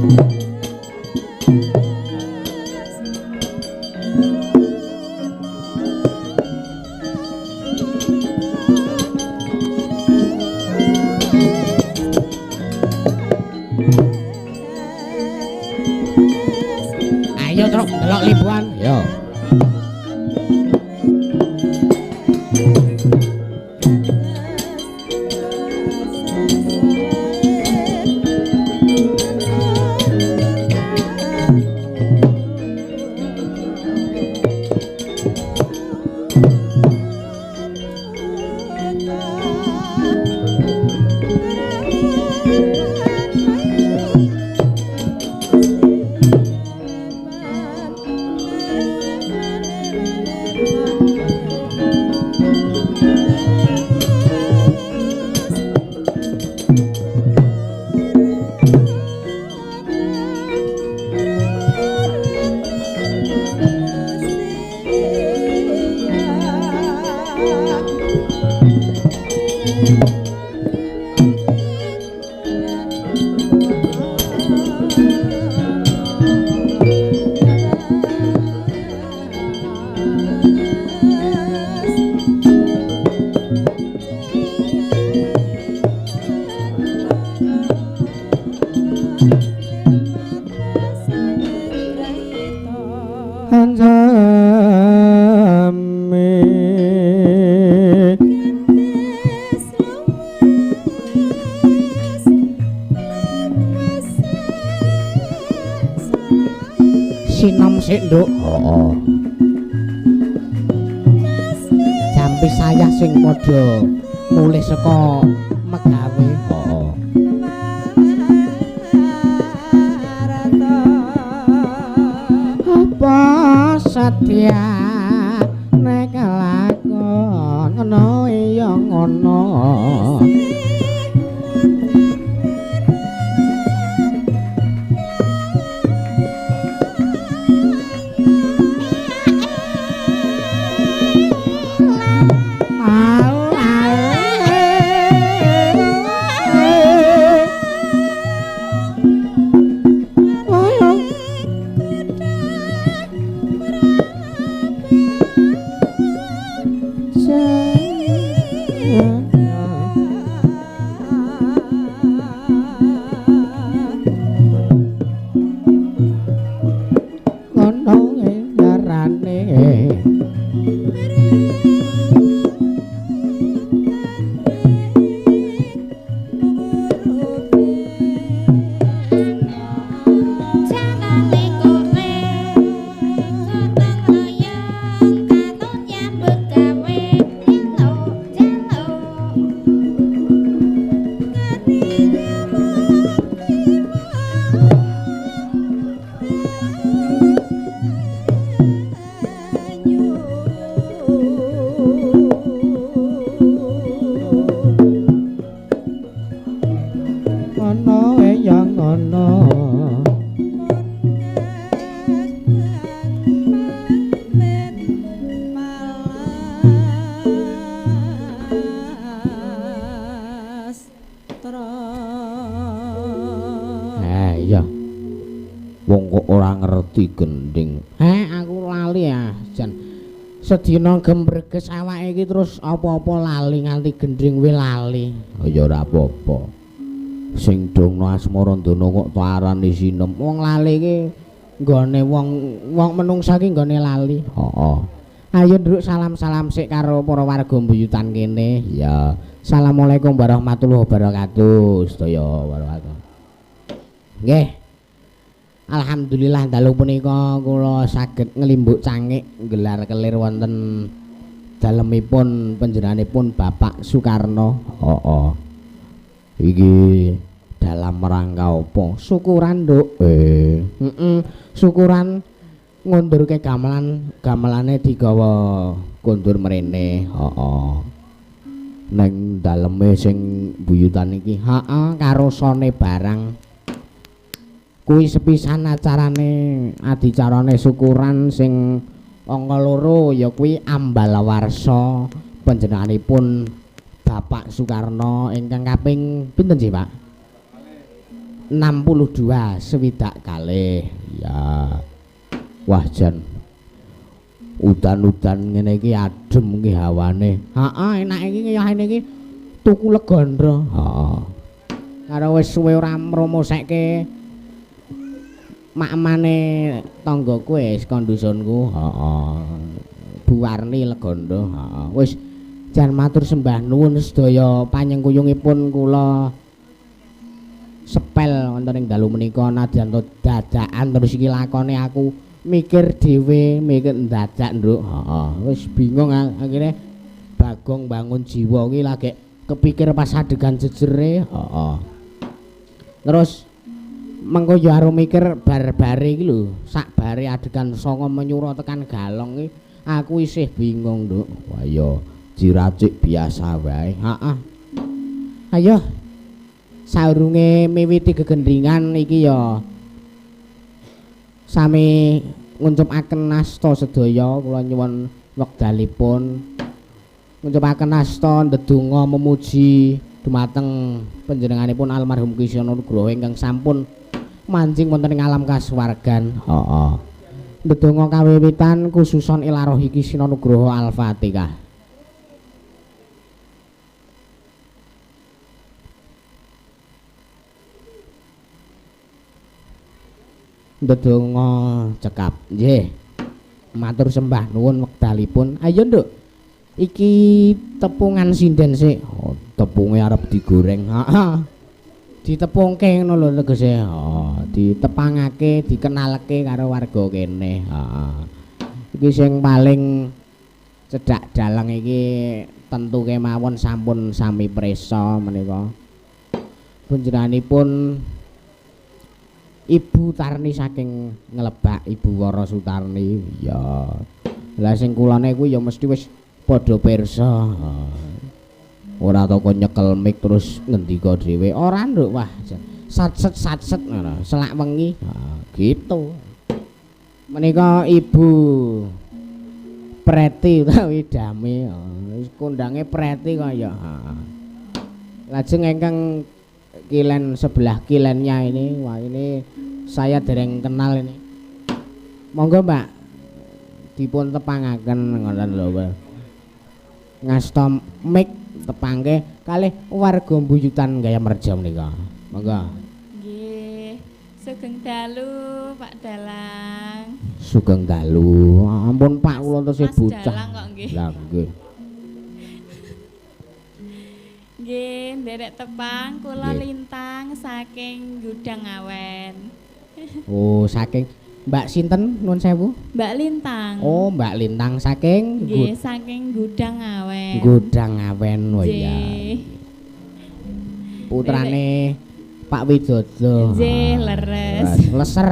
Ayo truk delok libuan. Yo. Sinom sik, Nduk. Heeh. Jampi saya sing padha mulih saka megawe. Heeh. Apa satya nek lakon ngono ya ngono. Gending. Aku lali ya, Jan. Sedina gembreges awake iki terus apa-apa lali nganti gending we lali. Oh ya ora apa-apa. Sing dongno asmara ndana kok tarani sinem. Wong lali iki nggone wong menungsa iki nggone lali. Heeh. Ayo nduk salam-salam sik karo para warga mbuyutan kene. Ya. Assalamualaikum warahmatullahi wabarakatuh. Sedaya warahmatullahi. Nggih. Alhamdulillah dalu punika kula saged nglimbuk cangik gelar kelir wonten dalemipun panjenenganipun Bapak Soekarno. Heeh. Iki dalam rangka apa? Syukuran, Nduk. Syukuran ngundurke gamelane digawa kondur mrene. Heeh. Ning daleme sing buyutan iki, heeh, karo sone barang. Kuwi sepisan acarane adicarane syukuran sing angka loro ya kuwi ambal warsa panjenenganipun Bapak Soekarno ingkang kaping pinten sih, Pak? 62 swidak kalih. Ya. Wah jan udan-udan ngene iki adem iki hawane. Heeh, enake iki ngene iki tuku legandra. Heeh. Karo wis suwe ora mromosekke makmane tanggaku wis kondusonku. Heeh. Bu Warni legandra. Heeh. Wis jan matur sembah nuwun sedaya panyengkuyungipun kula sepel wonten ing dalu menika nadyan dadakan terus iki lakone aku mikir dhewe mikir dadak nduk. Heeh. Wis bingung akhire Bagong bangun jiwa iki lagi kepikir pas adegan jejere. Heeh. Terus mengko yo arep mikir bar-bare iki lho, sak bare adegan songo menyura tekan galong iki aku isih bingung nduk. Wah ya diracik biasa wae. Heeh. Ayo saurunge miwiti gegendringan iki ya sami ngucupaken asta sedaya kula nyuwun wekdalipun ngucupaken asta ndedonga memuji dumateng panjenenganipun almarhum Kisana Nugroho ingkang sampun manjing wonten ing alam kasuwargan. Heeh. Ndedonga kawiwitan khususon ilarohi Kisana Nugroho Al-Fatihah. Ndedonga cekap. Nggih. Matur sembah nuwun wekdalipun. Ayo nduk. Iki tepungan sinden sik. Oh, tepunge arep digoreng. Heeh. Ditepungke ngono lho tegese. Oh, ditepangake, dikenalke karo warga kene. Heeh. Iki sing paling cedhak dalang iki tentu kemawon sampun sami prisa menika. Panjenenganipun Ibu Tarni saking Nglebak, Ibu Wara Sutarni. Ya. Lah sing kulane kuwi ya mesti wis padha pirsa. Ora toko nyekel mik terus ngendika dhewe. Ora nduk, wah. Satset ngono, selak wengi. Gitu. Menika Ibu Preti utawi Dami. Wis kondange Preti kaya. Lajeng ingkang kilen sebelah kilennya ini, wah ini saya dereng kenal ini. Monggo Mbak dipun tepangaken ngoten lho. Ngasta mik tepangke kalih warga mbuyutan Gaya Merja menika. Monggo. Nggih. Sugeng dalu Pak Dalang. Sugeng dalu. Ampun Pak kula tesih bocah. Dalang kok nggih. Lah nggih. Nggih, nderek tepang kula lintang saking Gudang Awen. Oh, saking Mbak sinten nuwun sewu? Mbak Lintang. Oh, Mbak Lintang saking nggih, saking Gudang Awen. Gudang Awen, oh iya. Putrane Pak Widodo. Nggih, leres. Leser.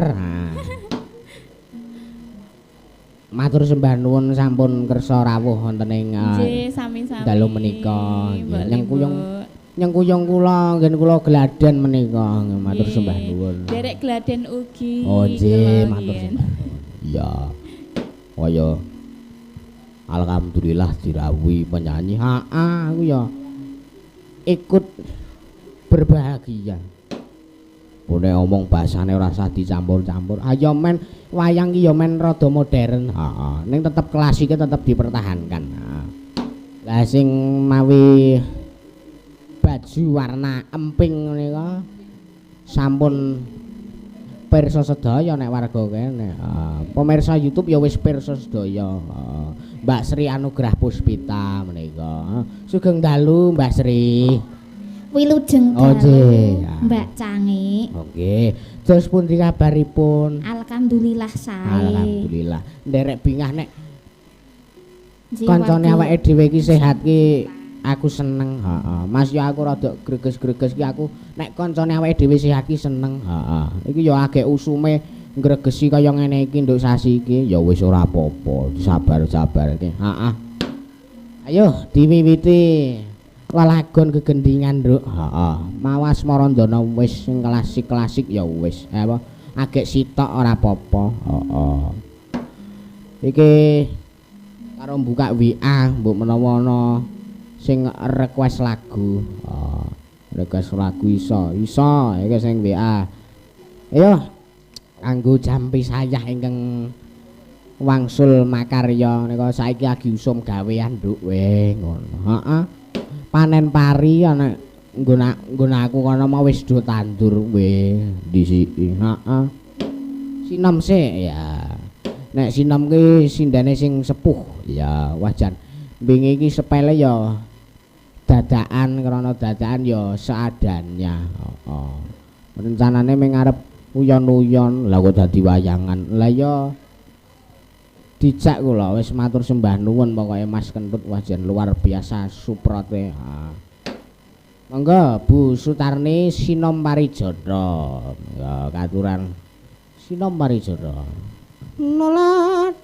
Matur sembah nuwun sampun kersa rawuh wonten ing dalu menika. Nyengkuyung kula nggih kula geladen menika. Matur sembah nuwun. Derek geladen ugi. Oh nggih, matur sembah. Iya. Kaya alhamdulillah dirawuhi penyanyi. Heeh, aku ya ikut berbahagia. Nek omong bahasane ora usah dicampur-campur. Ayo men wayang ki ya men rada modern. Heeh. Ning tetep klasiknya tetep dipertahankan. Lah sing mawi baju warna emping menika sampun pirsa sedaya nek warga kene. Pemirsa YouTube ya wis pirsa sedaya. Mbak Sri Anugrah Puspita menika. Sugeng dalu Mbak Sri. Wilujeng dalu Mbak Cangi. Oke. Terus pundi kabaripun? Alhamdulillah sae. Alhamdulillah. Nderek bingah nek kancane awake dhewe iki sehat ki aku seneng. Heeh. Mas ya aku rada greges-greges ki aku nek kancane awake dhewe sehat ki seneng. Heeh. Iki ya agek usume ngregesi kaya ngene iki nduk sasi iki ya wis ora apa-apa. Sabar-sabarke. Heeh. Ayo diwiwiti lalagon gegendingan nduk. Heeh. Mawas Marandana wis sing klasik-klasik ya wis. Apa agek sitok ora apa-apa. Heeh. Iki karo buka WA mbok menawa ana sing request lagu. request lagu iso iki sing WA. Ayo kanggo jampi sayah ingkang wangsul makarya nika saiki lagi usum gawean nduk we ngono. Heeh. Panen pari ana nggon aku kono mau wis do tandur we disiki. Heeh. Sinom sik ya. Nek sinom ki sindane sing sepuh ya wajan. Wingi iki sepele ya dadakan krana dadakan ya seadannya. Heeh. Rencanane ming arep uyon-uyon lha kok dadi wayangan. Lah ya dijak kula wis matur sembah nuwun pokoke Mas Kentut wajan luar biasa suprote. Ha. Monggo Bu Sutarni sinom parijata. Ya katuran sinom parijata. Nolat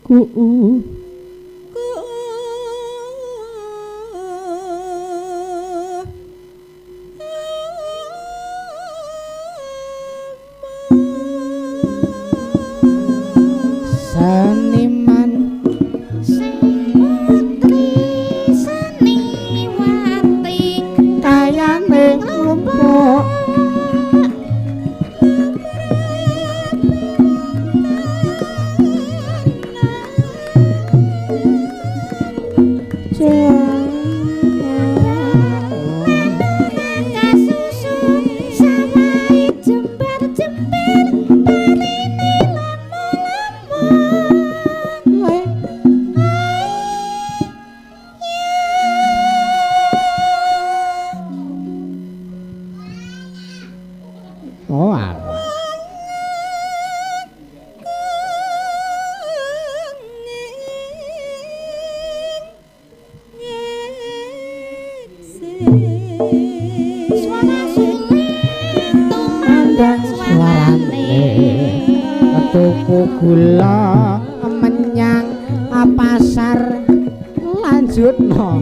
ku seniman putri seniwati kayane lumpuk gula menyang pasar lanjutno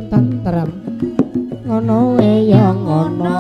tentrem ngono ya ngono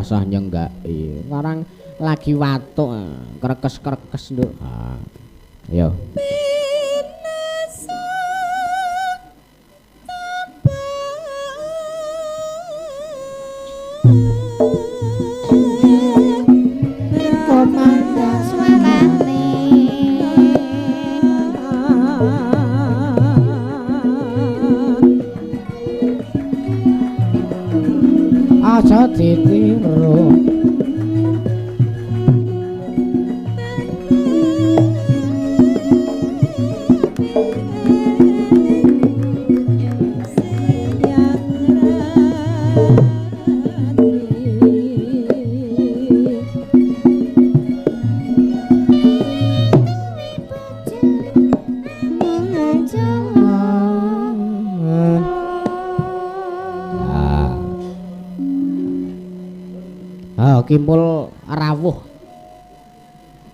Sah nyenggaki sekarang lagi watuk krekes-krekes nduk. Ha. Yo. Aja ditiru Kimpul rawuh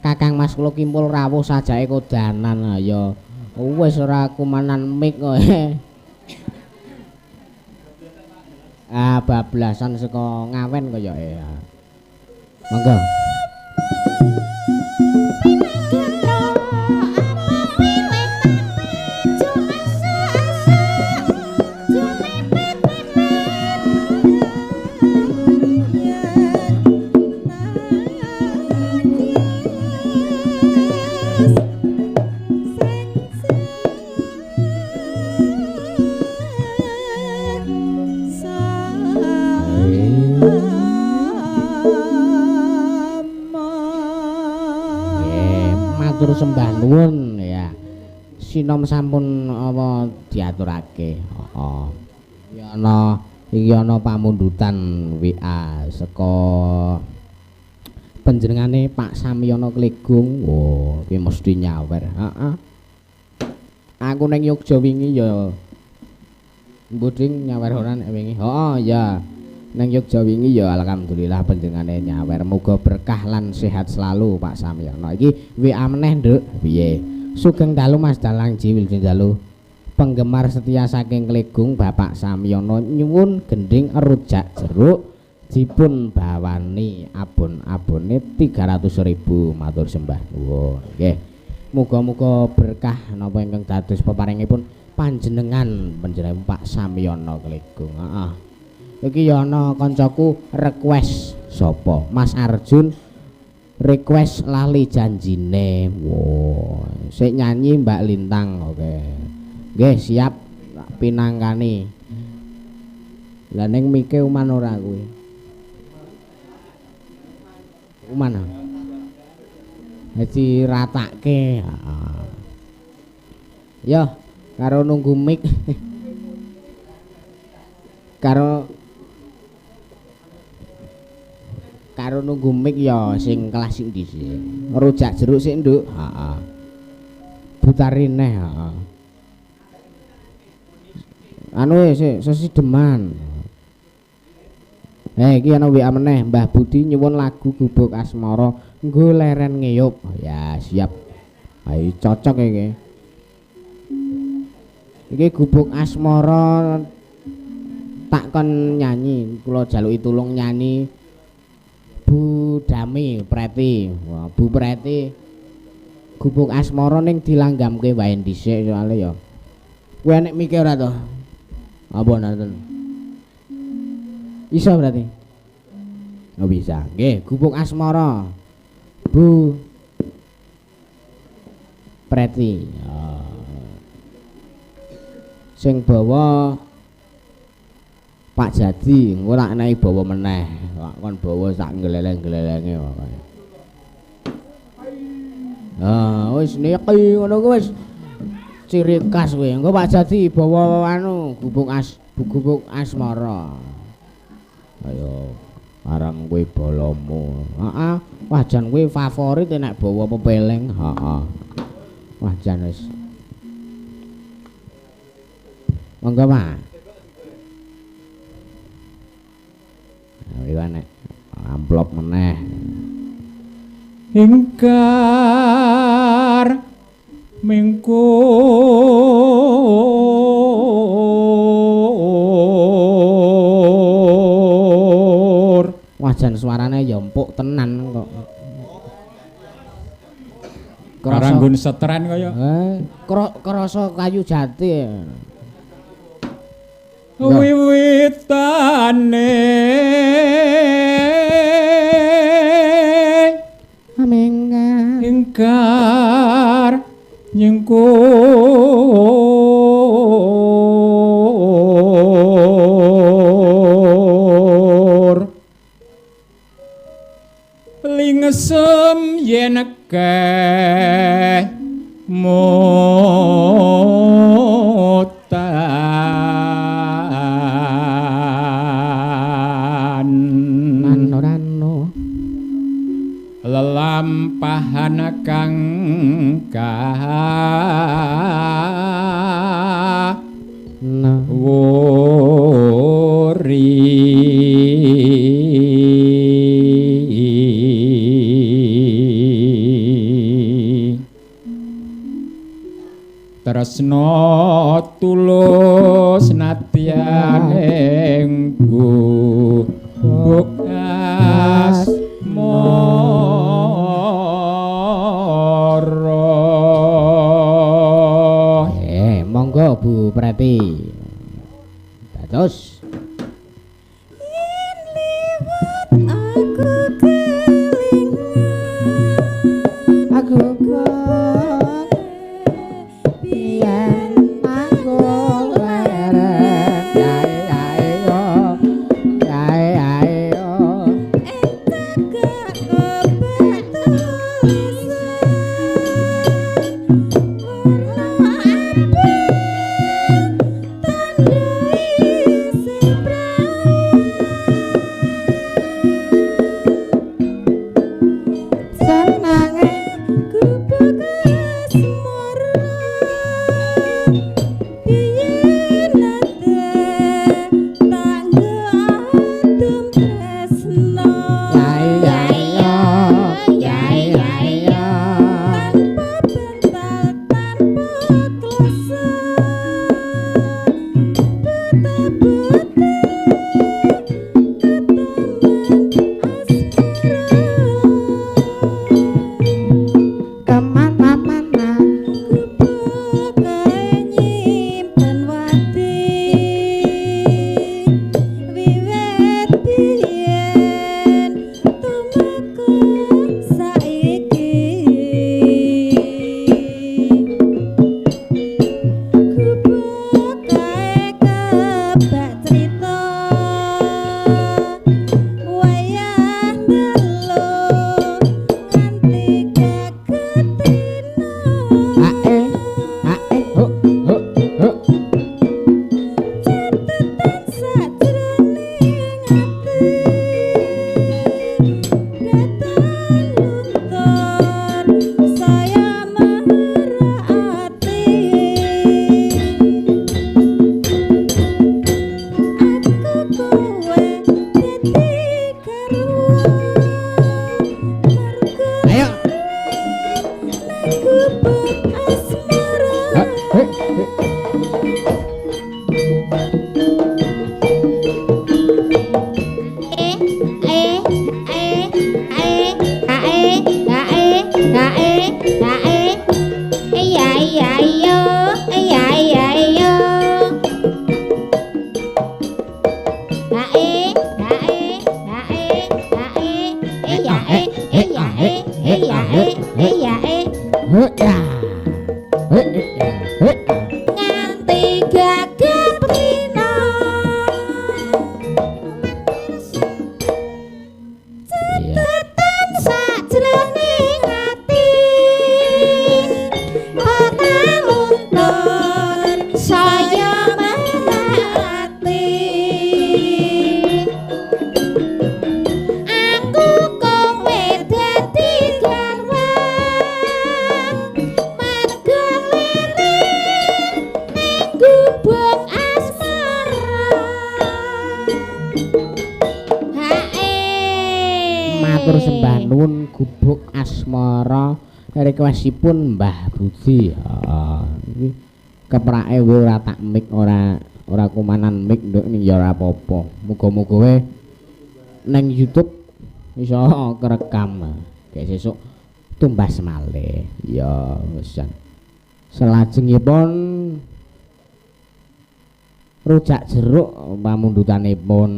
Kakang Mas kula kimpul rawuh sajake kodanan ya wis ora kumanan mik kowe bablasan saka Ngawen koyoke. Monggo. Matur sembah nuwun ya. Sinom sampun apa diaturake. Heeh. Iki ana pamundutan WA saka panjenengane Pak Samyono Klegung. Oh, iki mesti nyawer. Heeh. Aku ning Yogya wingi ya mbuding nyawer ora nek wingi. Heeh, ya. Nang Yogya wingi ya alhamdulillah panjenengane nyawer. Muga berkah lan sehat selalu Pak Samyono. Iki WA meneh, Nduk. Piye? Sugeng dalu Mas Dalang Jiwil dalu. Penggemar setia saking Klegung Bapak Samyono nyuwun gending rujak jeruk dipun bawani abon-abone 300.000 matur sembah nuwun. Nggih. Muga-muga berkah napa ingkang dados peparingipun panjenengan Pak Samyono Klegung. Heeh. Iki ya ana kancaku request sapa? Mas Arjun request lali janjine. Wow, sik nyanyi Mbak Lintang. Oke. Nggih, siap pinangkani. Lah ning mike uman ora kuwi. Uman. Dadi ratake. Heeh. Yo, karo nunggu mik. karo nunggu mik ya sing klasik dhisik. Rujak jeruk sik, Nduk. Heeh. Butarine, heeh. Anu sik sesideman. Iki ana WA meneh, Mbah Budi nyuwun lagu Gubuk Asmara nggo leren ngeyup. Ya, siap. Ayo cocok iki. Iki Gubuk Asmara tak kon nyanyi, kula jaluki tulung nyanyi Bu Dami Preti. Wah, Bu Preti Gubuk Asmara ning dilanggamke wae dhisik soalé ya. Kowe nek mikir ora to? Apa nanten? Bisa berarti? Oh bisa. Nggih, Gubuk Asmara. Bu Preti. Sing bawa Pak Jadi, engko lak enek bawa meneh. Kon bawa sak gleleng-glelenge pokoke. Wis niki ngono ku wis ciri khas kowe. Engko Pak Jadi bawa anu Gubuk Asmara. Ayo arang kowe bolomu. Heeh, wajan kowe favorit nek bawa pepeleng. Heeh. Wajan wis. Monggo, Pak. Nek amplop meneh ingkar mingkur wajan suarane ya empuk tenan kok Karanggun setren kaya krasa kayu jati wiwitane ingkar nyengkur lingesem yen akeh lelampahan kang wori tresna tulus nadyan ing Terus aku kok biyen aku leren ayo ayo matur sembah nuwun gubuk asmara requestipun Mbah Budi. Iki keprake ora tak mik ora kumanan mik nduk ya ora apa-apa. Muga-muga wae ning YouTube iso kerekam. Kayak sesuk tumbas malih. Ya wis. Selajengipun rujak jeruk pamundutanipun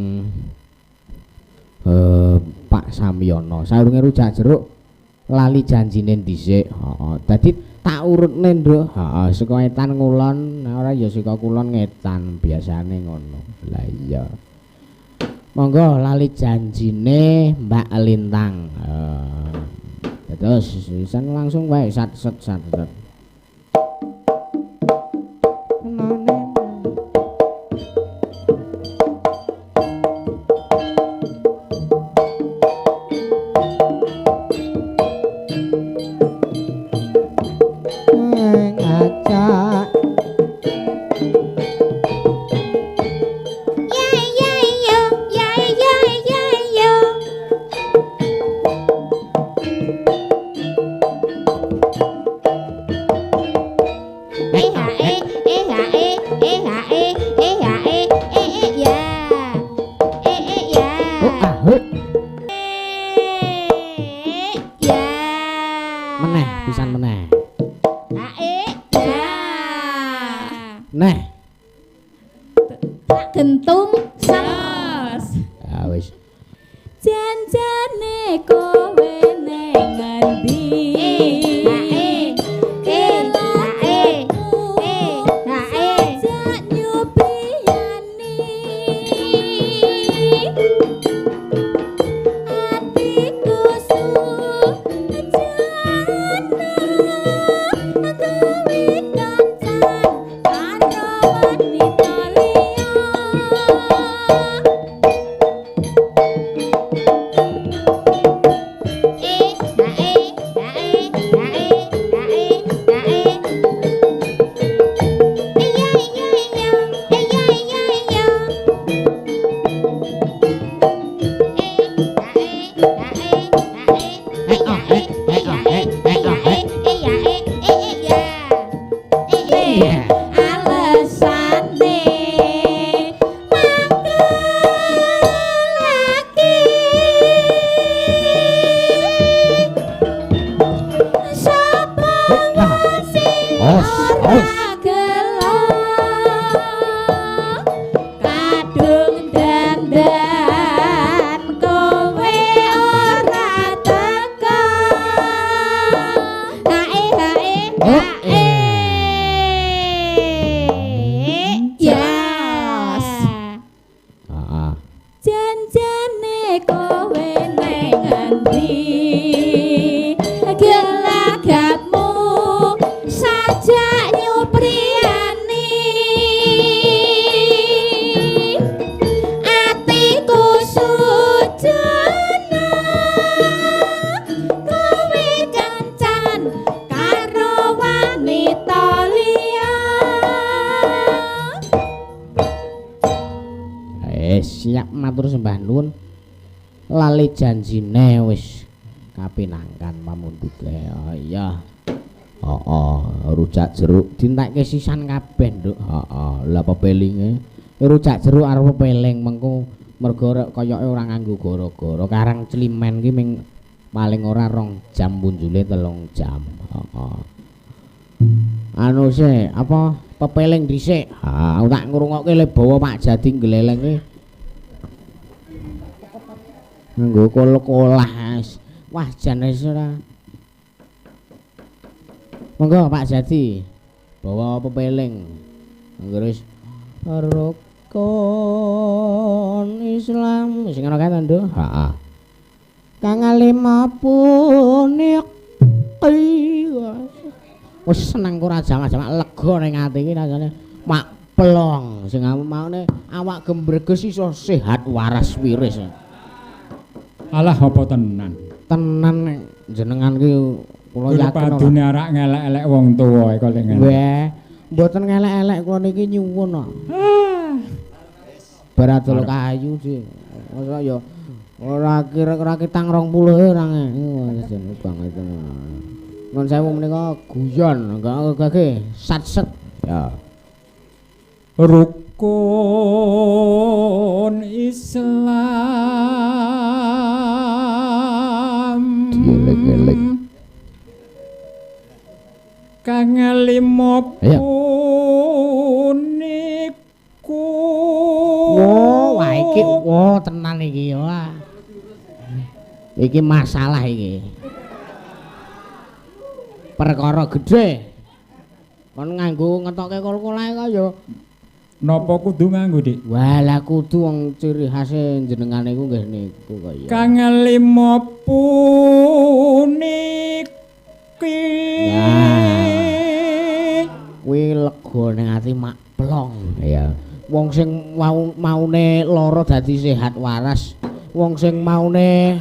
Pak Samyono. Saurunge rujak jeruk lali janjine dhisik. Heeh. Dadi tak urutne, Nduk. Heeh, saka etan ngulon, ora ya saka kulon ngetan, biasane ngono. Lah iya. Monggo lali janjine Mbak Lintang. Terus sisan langsung wae sat-set. tungsas Ya wis. janjane kowe neng ngendi sajak nyupriyani atiku sujana kowe kancan karo wanita liya alesane mangkelake sapa sing ora gelem kadung dandan kowe ora teka hae yes Heeh. janjane kowe neng ngendi gelagatmu sajak nyupriyani atiku sujana kowe kancan karo wanita liya Siap matur sembah nuwun. Lali janjine wis kapinangkan pamunduke. Oh iya. Rujak jeruk dintekke sisan kabeh, Nduk. Lah pepelinge rujak jeruk arep pepeling mengko mergo koyoke ora nganggo gara-gara. Karang Climen ki ming paling ora 2 jam punjule 3 jam. Anu sih, apa pepeling dhisik. Aku tak ngrungokke le bawa Pak Jadi gleleng ki. Nggo kol-kolah. Wah, jan wis ora. Monggo Pak Jadi. Bawa pepeling. Nggo wis rukun Islam sing ana kan, Nduk? Heeh. Kang alimapun wis seneng ora jamak-jamak lega ning ati iki rasane mak plong sing maune awak gembreges iso sehat waras wiris. Alah apa tenan. Tenan jenengan ki kula yakin padune arak ngelek-elek wong tuwa kok lek ngene. Weh, mboten ngelek-elek kula niki nyuwun kok. Beradol kayu sih. Masa ya ora kira-kira kitang 20 ora ngene banget. Nun sewu menika guyon, enggak sat-set. Ya. Rukun Islam Dielek-elek. kang limo puniku. Wah iki tenan iki wah. Iki masalah iki. Perkara gedhe. Kon nganggo ngetokke kol-kolae kaya Napa kudu nganggo, Dik? walah kudu wong ciri khase jenengan iku nggih niku kaya. Kang limo puniki. Kuwi lega ning ati mak plong. Iya. Wong sing maune lara dadi sehat waras, wong sing maune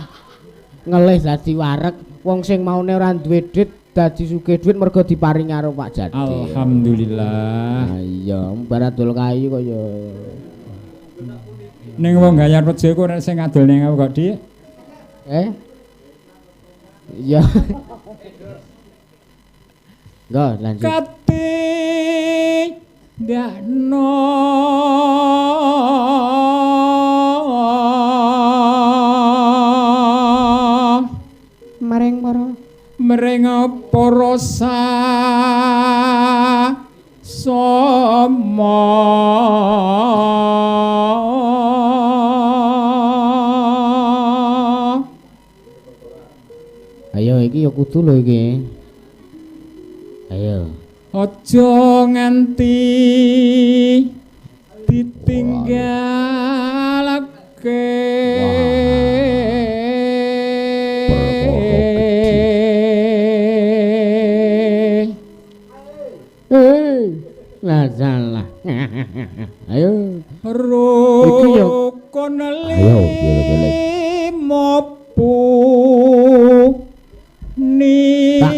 ngelih dadi wareg, wong sing maune ora duwe dhuwit dadi sugih dhuwit mergo diparingi karo Pak Jadi. Alhamdulillah. Iya, baradol kayu kaya. Ning wong gayar rejo iku nek sing ngadol ning aku kok, Dik. Iya. Go lanjut. Kati dakno maring para iki ya kudu lho iki. Ayo. Aja nganti ditinggalake. Lah salah. Ayo. Rukun limopu ni lah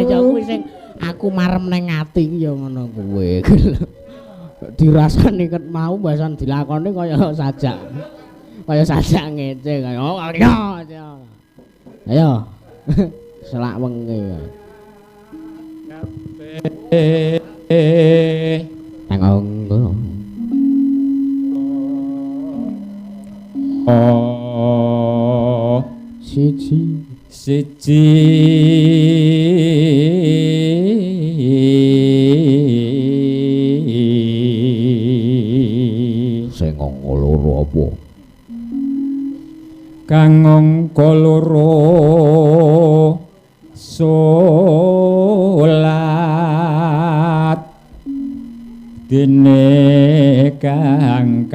ya kuwi sing aku marem nang ati ya ngono kuwi. Dirasani ket mau basan dilakoni kaya sajak. Kaya sajak ngece kaya oh ayo. Ayo. Selak wengi. Tangong. Oh siji sing loro apa kang angka loro salat dene kang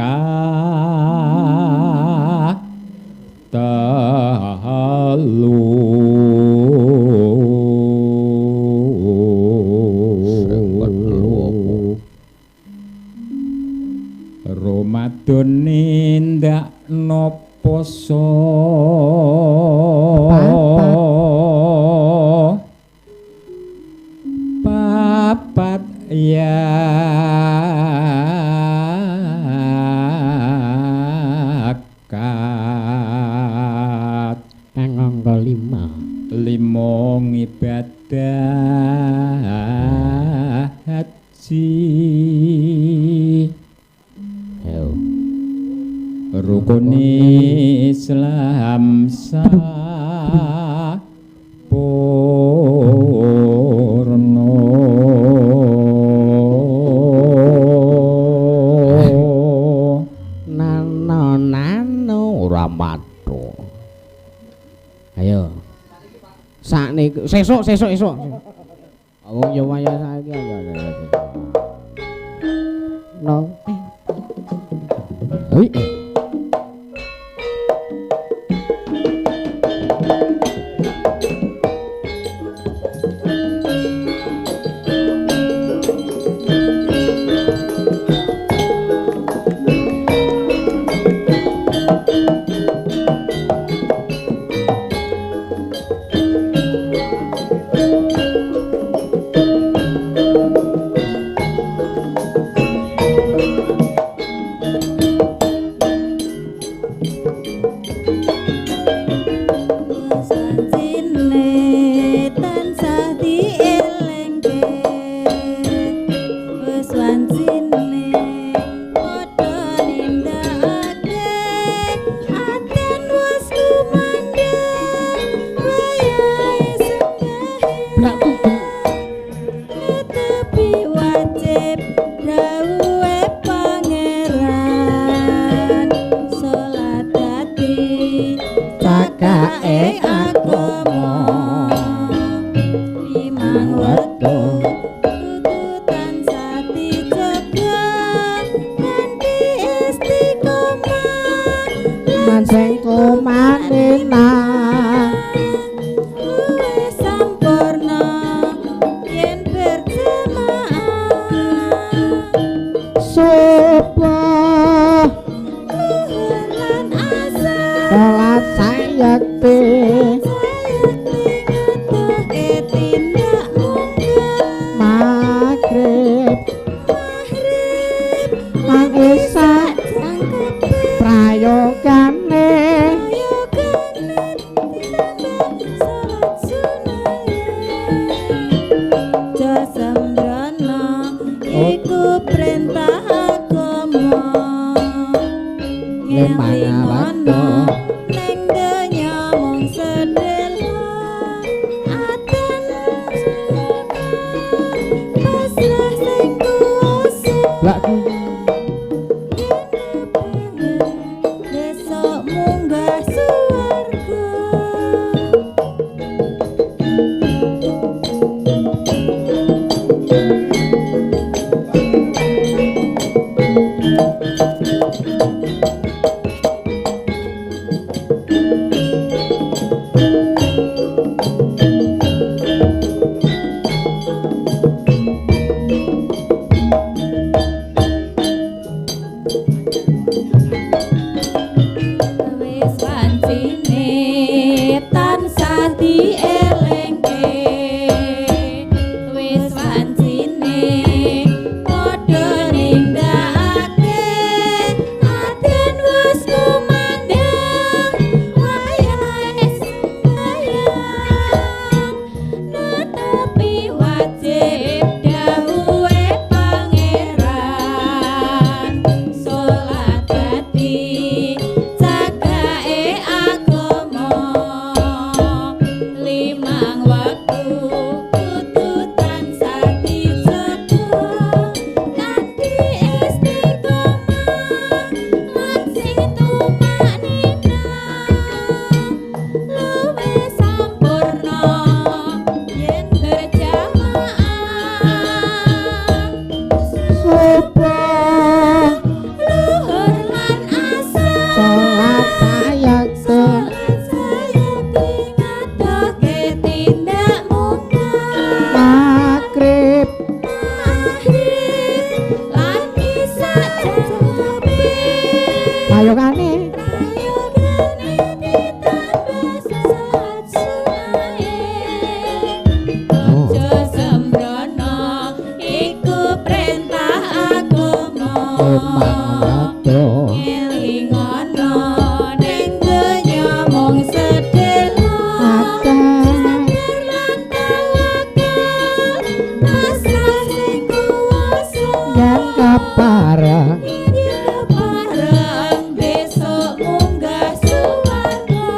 talu Ramadan ndak poso papat ya lima ibadah haji rukun Islam sampurna nano ora matho ayo sakniki sesuk oh ya waya saiki ayo no Oi. subuh luhur lan asar salat sayekti sayekti ngadoke tindak mungkar magrib akhir lan isa jawabe ayokane prayogane ditambah sesaat sunae aja sembrono iku perintah agama emang elingono ning donya mung sedelo akeh lan tawakal pasrah sing kuwasa yang kepareng kepareng besok munggah swarga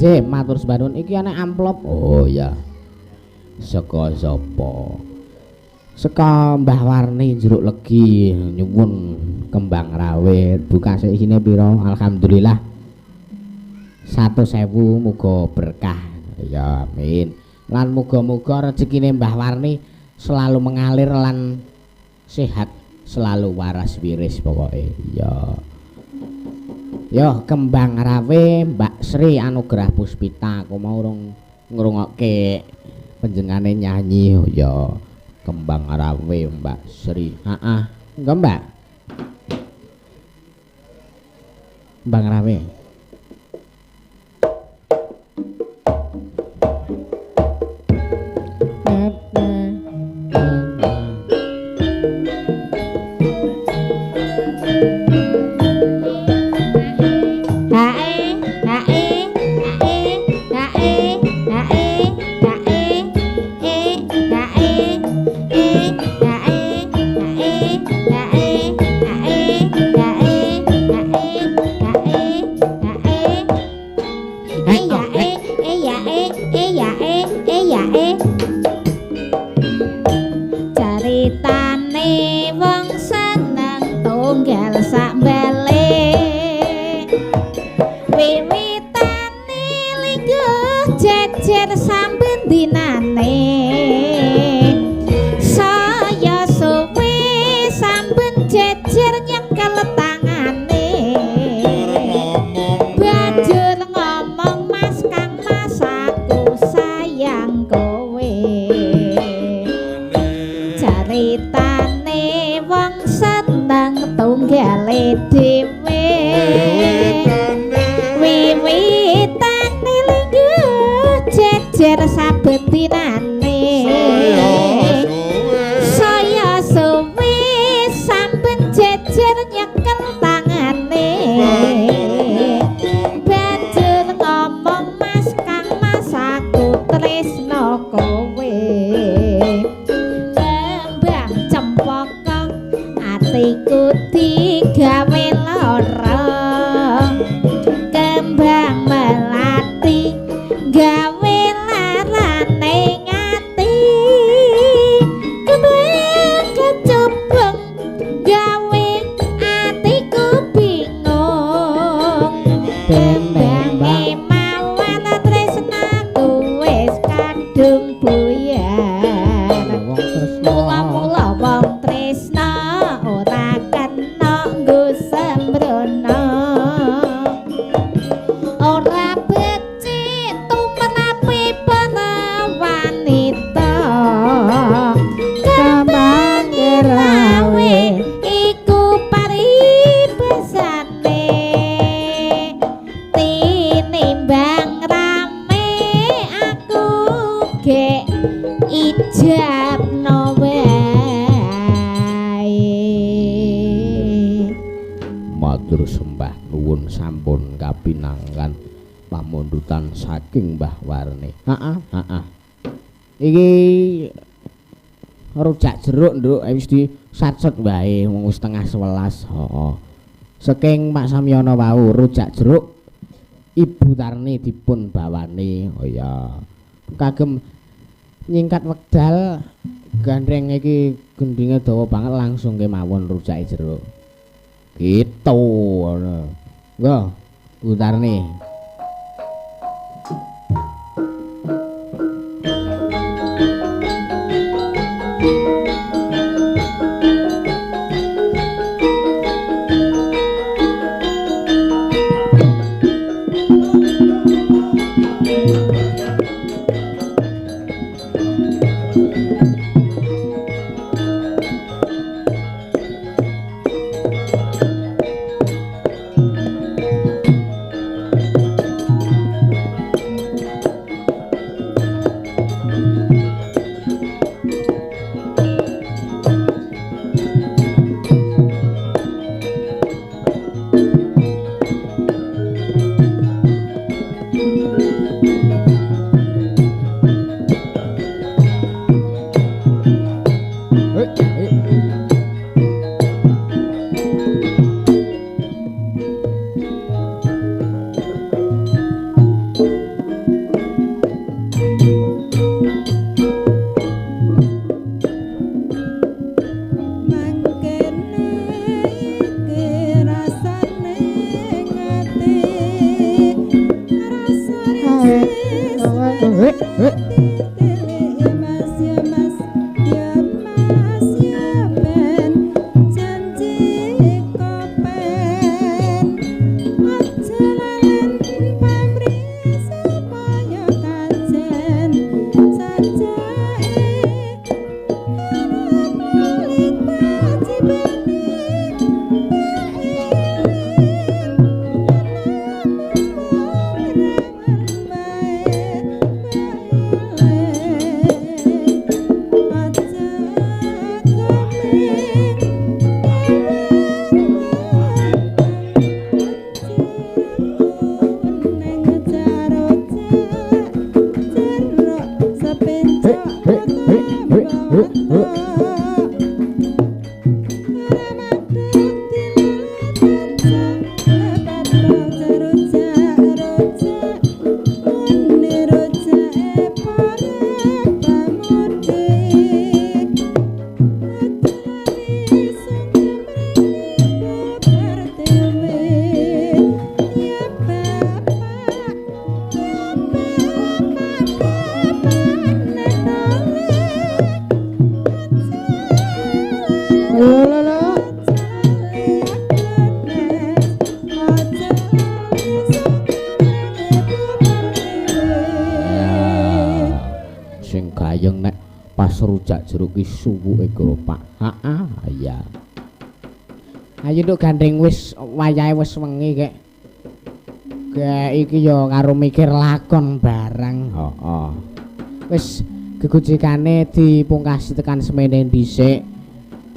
J matur sebanun iki ana amplop. Oh ya. Saka sapa? Saka Mbah Warni Jeruk Legi nyuwun kembang rawit. Buka sik isine pira? Alhamdulillah. 100.000 muga berkah. Ya amin. Lan muga-muga rezekine Mbah Warni selalu mengalir lan sehat, selalu waras wiris pokoke. Ya. Yo kembang rawe Mbak Sri Anugrah Puspita aku mau ngrungokke panjenengane nyanyi yo kembang rawe Mbak Sri. Heeh. Enggak Mbak? Kembang rawe. Caritane wong seneng tunggal sak bale wiwitane lingguh jejer samben dinane saya suwe samben jejer nyekel tangane banjur ngomong mas kang mas aku sayang kowe caritane wong seneng tunggale dhewe wiwitane lingguh jejer saben dinane saya suwe samben jejer nyekel tangane banjur ngomong mas kang mas aku tresno kowe kembang cempaka atiku digawe lara kembang melati gawe larane ngati kembang kecubung gawe atiku bingung kembang mawan tresnaku wis kadung buyar Wong tresno. mula wong tresna ora kena nggo sembrono ora becik tumrape para wanita kembang rawe iku paribasane tinimbang rame aku gek ijabno wae Matur sembah nuwun sampun kapinangan pamundutan saking Mbah Warni. Heeh. Iki rujak jeruk nduk wis di satset wae wong wis tengah 11. Heeh. Saking Pak Samyono wau rujak jeruk Ibu Tarni dipun bawani. Oh ya. Kagem nyingkat wekdal gandreng iki gendinge dawa banget langsung kemawon rujak jeruk. Gitu ngono. Nggo, utarne. Rujak jeruk ki suwuke keropak. Heeh, iya. Ayo nduk gandeng wis wayahe wis wengi kek. Gek iki ya karo mikir lakon barang. Heeh. Wis gegojekane dipungkasi tekan semene dhisik.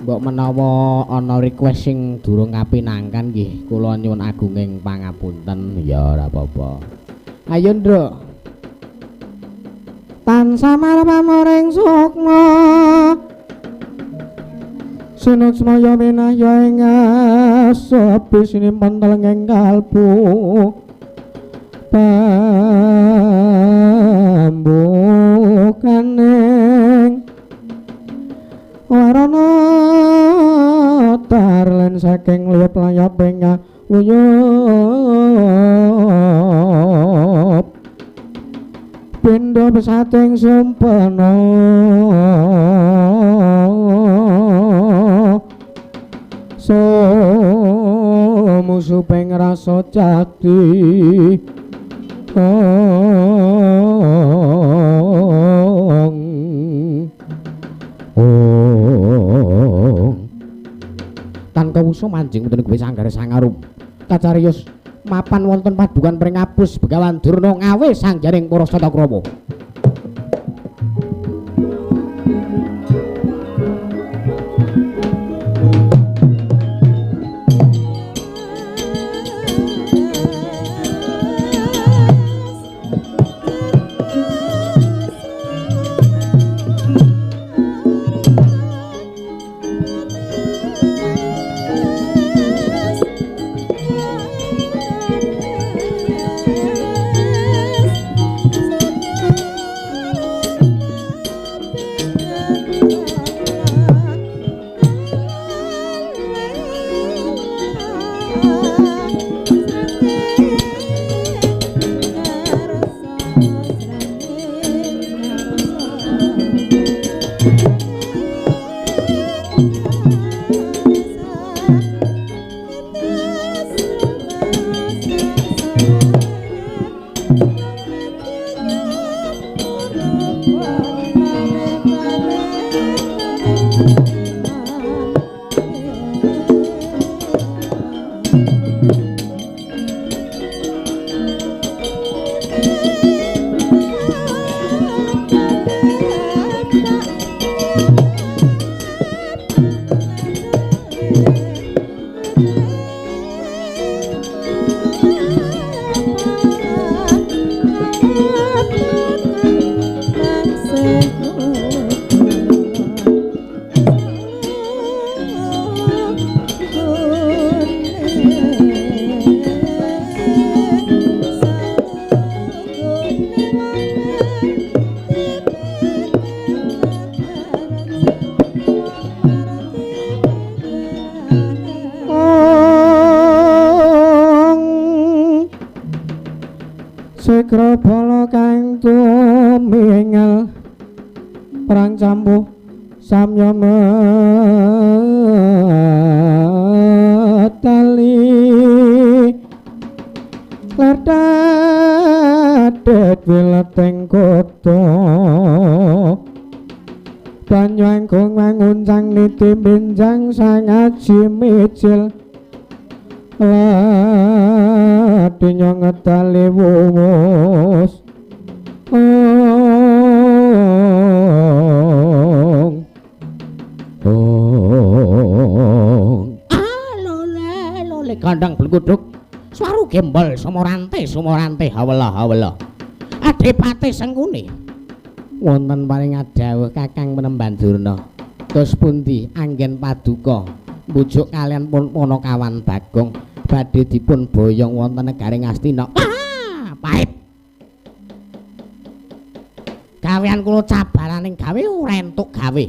Mbok menawa ana request sing durung kapinangkan nggih kula nyuwun agunging pangapunten. Ya ora apa-apa. Ayo nduk. Tansah marpamoring sukma sinuksmaya minaya ing sepi sinimpen telenging kalbu pambukaning warana tarlen saking liya layaping uyup pindha besating sumpena musuping rasa jati tan kawusa manjing wonten kuwi sanggare sangarum kacariyos mapan wonten padukan pringabus Begawan Durna ngawe sangjaring para Satakrama. Sekra bala kang tumingal perang campuh samya metali lerdadet wileteng kota banyu anggung manguncang niti benjang sang aji micil dunya ngedali wumus lole kandang blengkuduk swaru gembol sumorante hawala adipati Sengkuni wonten paring adhawuh Kakang Penemban Durna tos pundi anggen paduka mbujuk kalian pun Punakawan Bagong badhe dipun boyong wonten negaring Astina. Pahit. Gawean kula cabaraning gawe ora entuk gawe.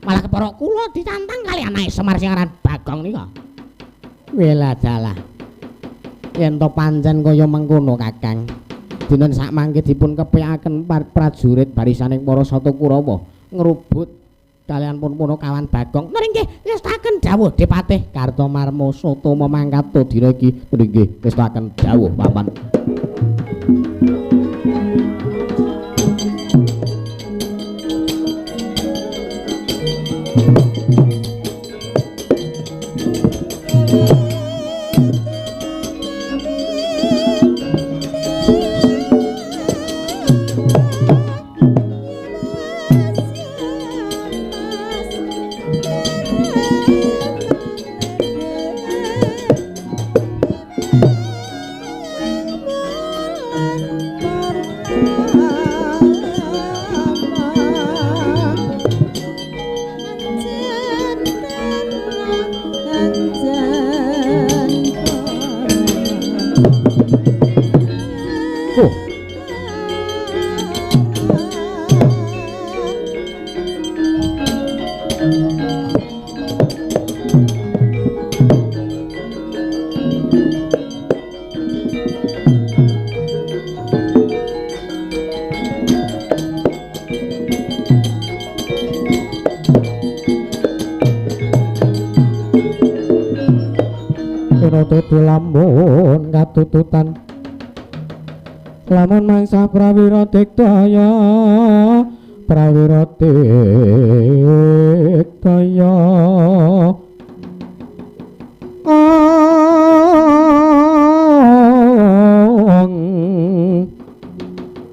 Malah kepara kula ditantang kali anake Semar sing aran Bagong nika. Wela dalah. Yen to pancen kaya mengkono Kakang. Dinten sakmangke dipun kepekaken prajurit barisaning para Sata Kurawa ngrubut kalian pun Punakawan Bagong. Nggih, ngestaken dawuh Dipatih Kartomarma Sotama mangkat dina iki. Nggih, ngestaken dawuh paman. Tutu lamun katututan lamun mangsa prawira diktaya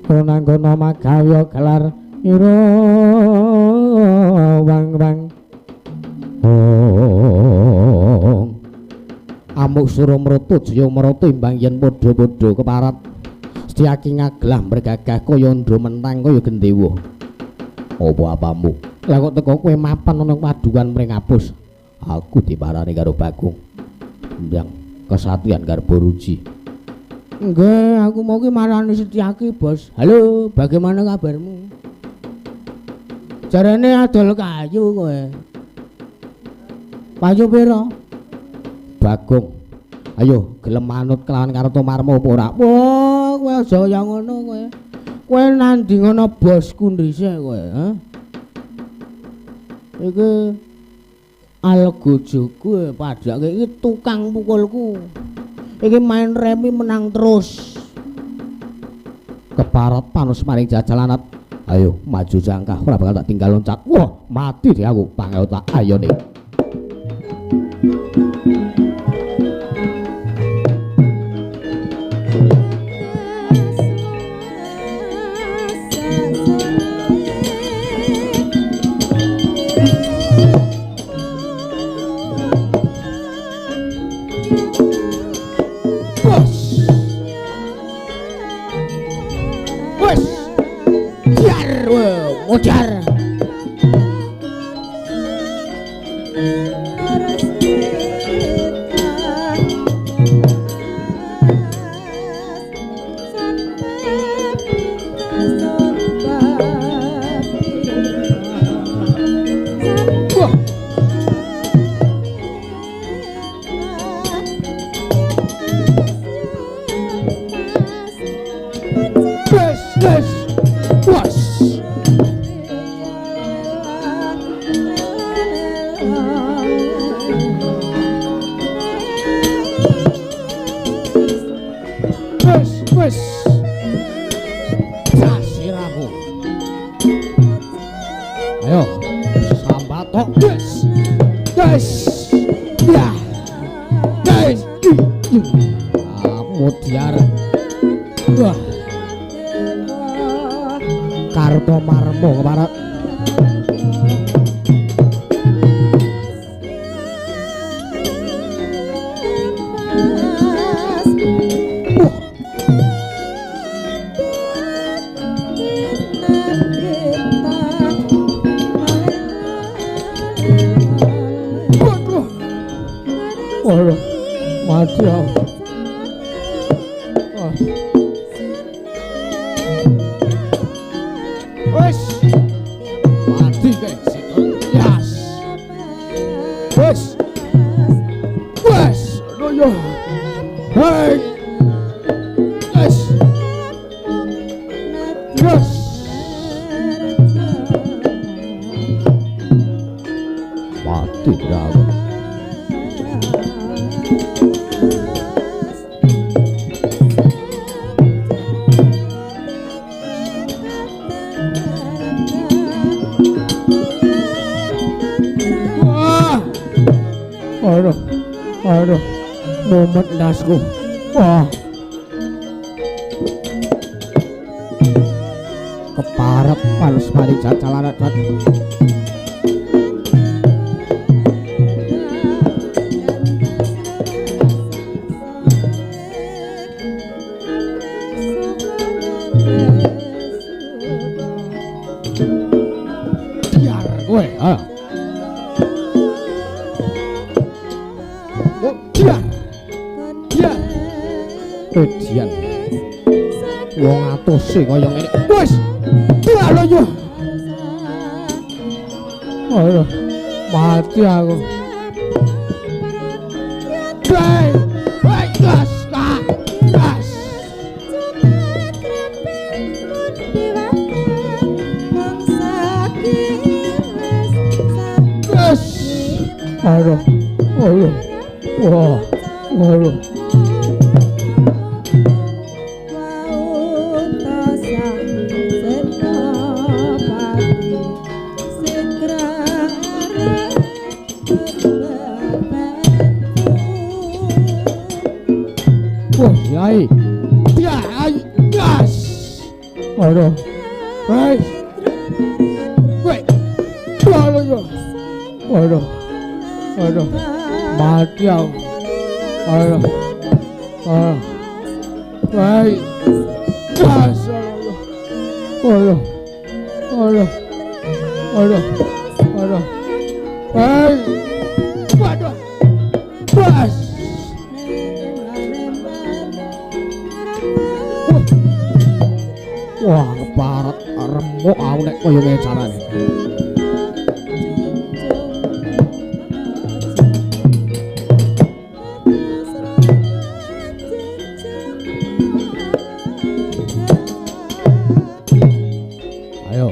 Ronanggono magawya gelar ira wang-wang Amuk Sura Mrata Jaya Marata imbang yen padha-padha keparat Setyaki ngaglah bergagah kaya ndra mentang kaya gendewa. Apa apamu? Lah kok teko kowe mapan ana paduan mring apus. Aku diparani karo Bagong. Ndang kesatian garba ruji. Nggih, aku mau ki marani Setyaki, Bos. Halo, bagaimana kabarmu? Jarane adol kayu kowe. Payu pira? Bagong, ayo gelem manut kelawan Kartomarma apa ora? Wah, kowe aja kaya ngono kowe. Kowe nandingana bosku dhisik kowe, ha? Iki algojoku padake iki tukang pukulku. Iki main remi menang terus. Keparot panus maring jajalanat. Ayo maju jangkah ora bakal tak tinggal loncat. Wah, mati deh aku pangel tak ayo nih. Ya. Guys. Mudiar. Wah. Karto marmo kemarin. Waduh, mati ya. Wes, mati guys, yes. Wes, wes, doyo. Hey, yes, yes. Mati berapa? Aduh, momen dasku. Wah, keparep panas mari cacalaran. Biar gue, Edian wong atose kaya ngene. Wis. Lha yo. Aduh, mati aku. Hei, hei gas, gas. Gas. Aduh. Wah, aduh. Yai, gas. Aduh, hei, wait, aduh, mati aku. Aduh, hei, gas. Aduh, hei, waduh, gas. Wah, keparat remuk aku nek koyo ngene carane. Ayo.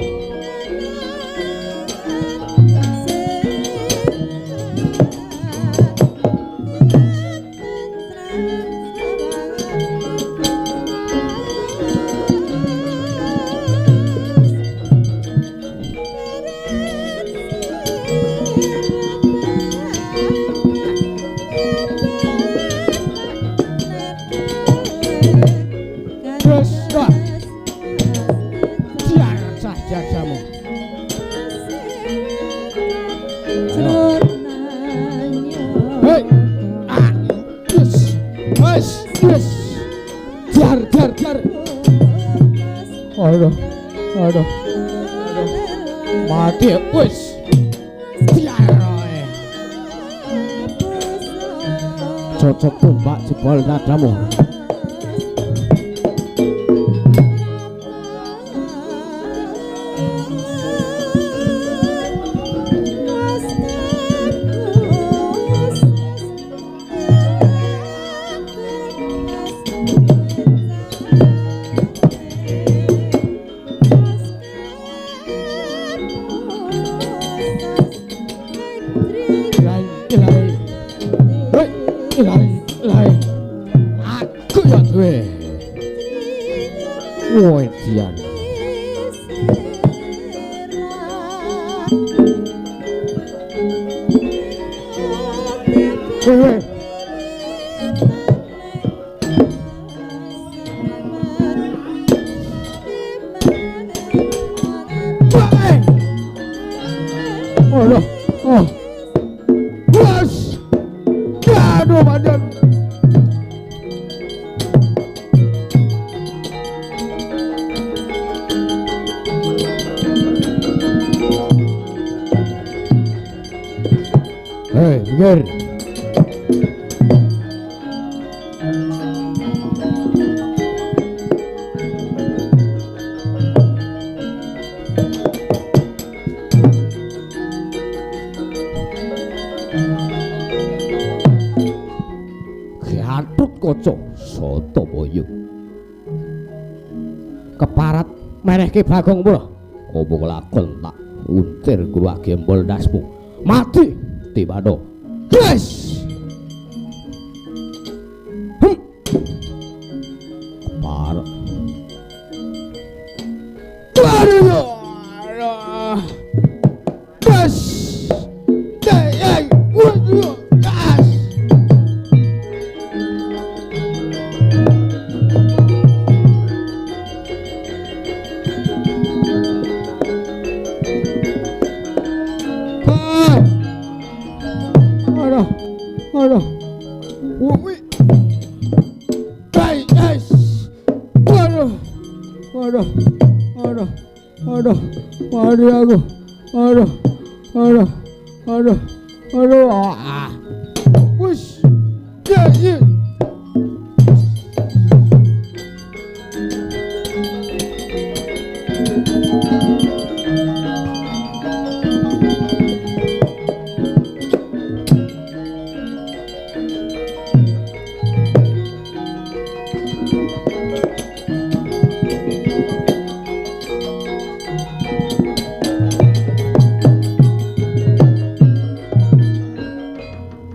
Aduh. Mati wis. Biar cocok tumbak jebol nadamu. Aku ya duwe. Woi Dian. Kowe. Aduh. Oh. Bos. Aduh badan. Hei, minggir. Gatut Kaca Satamaya. Keparat menehke Bagong Pura. Apa kelakon tak untir kula gembol dasmu. Mati Tiwado. Yes. Keparat. Waduh. Yes. Hey, waduh. Yes. Aduh. Woi. Hai, guys. Waduh. Mati aku. Aduh. Ah. Wis. Ya.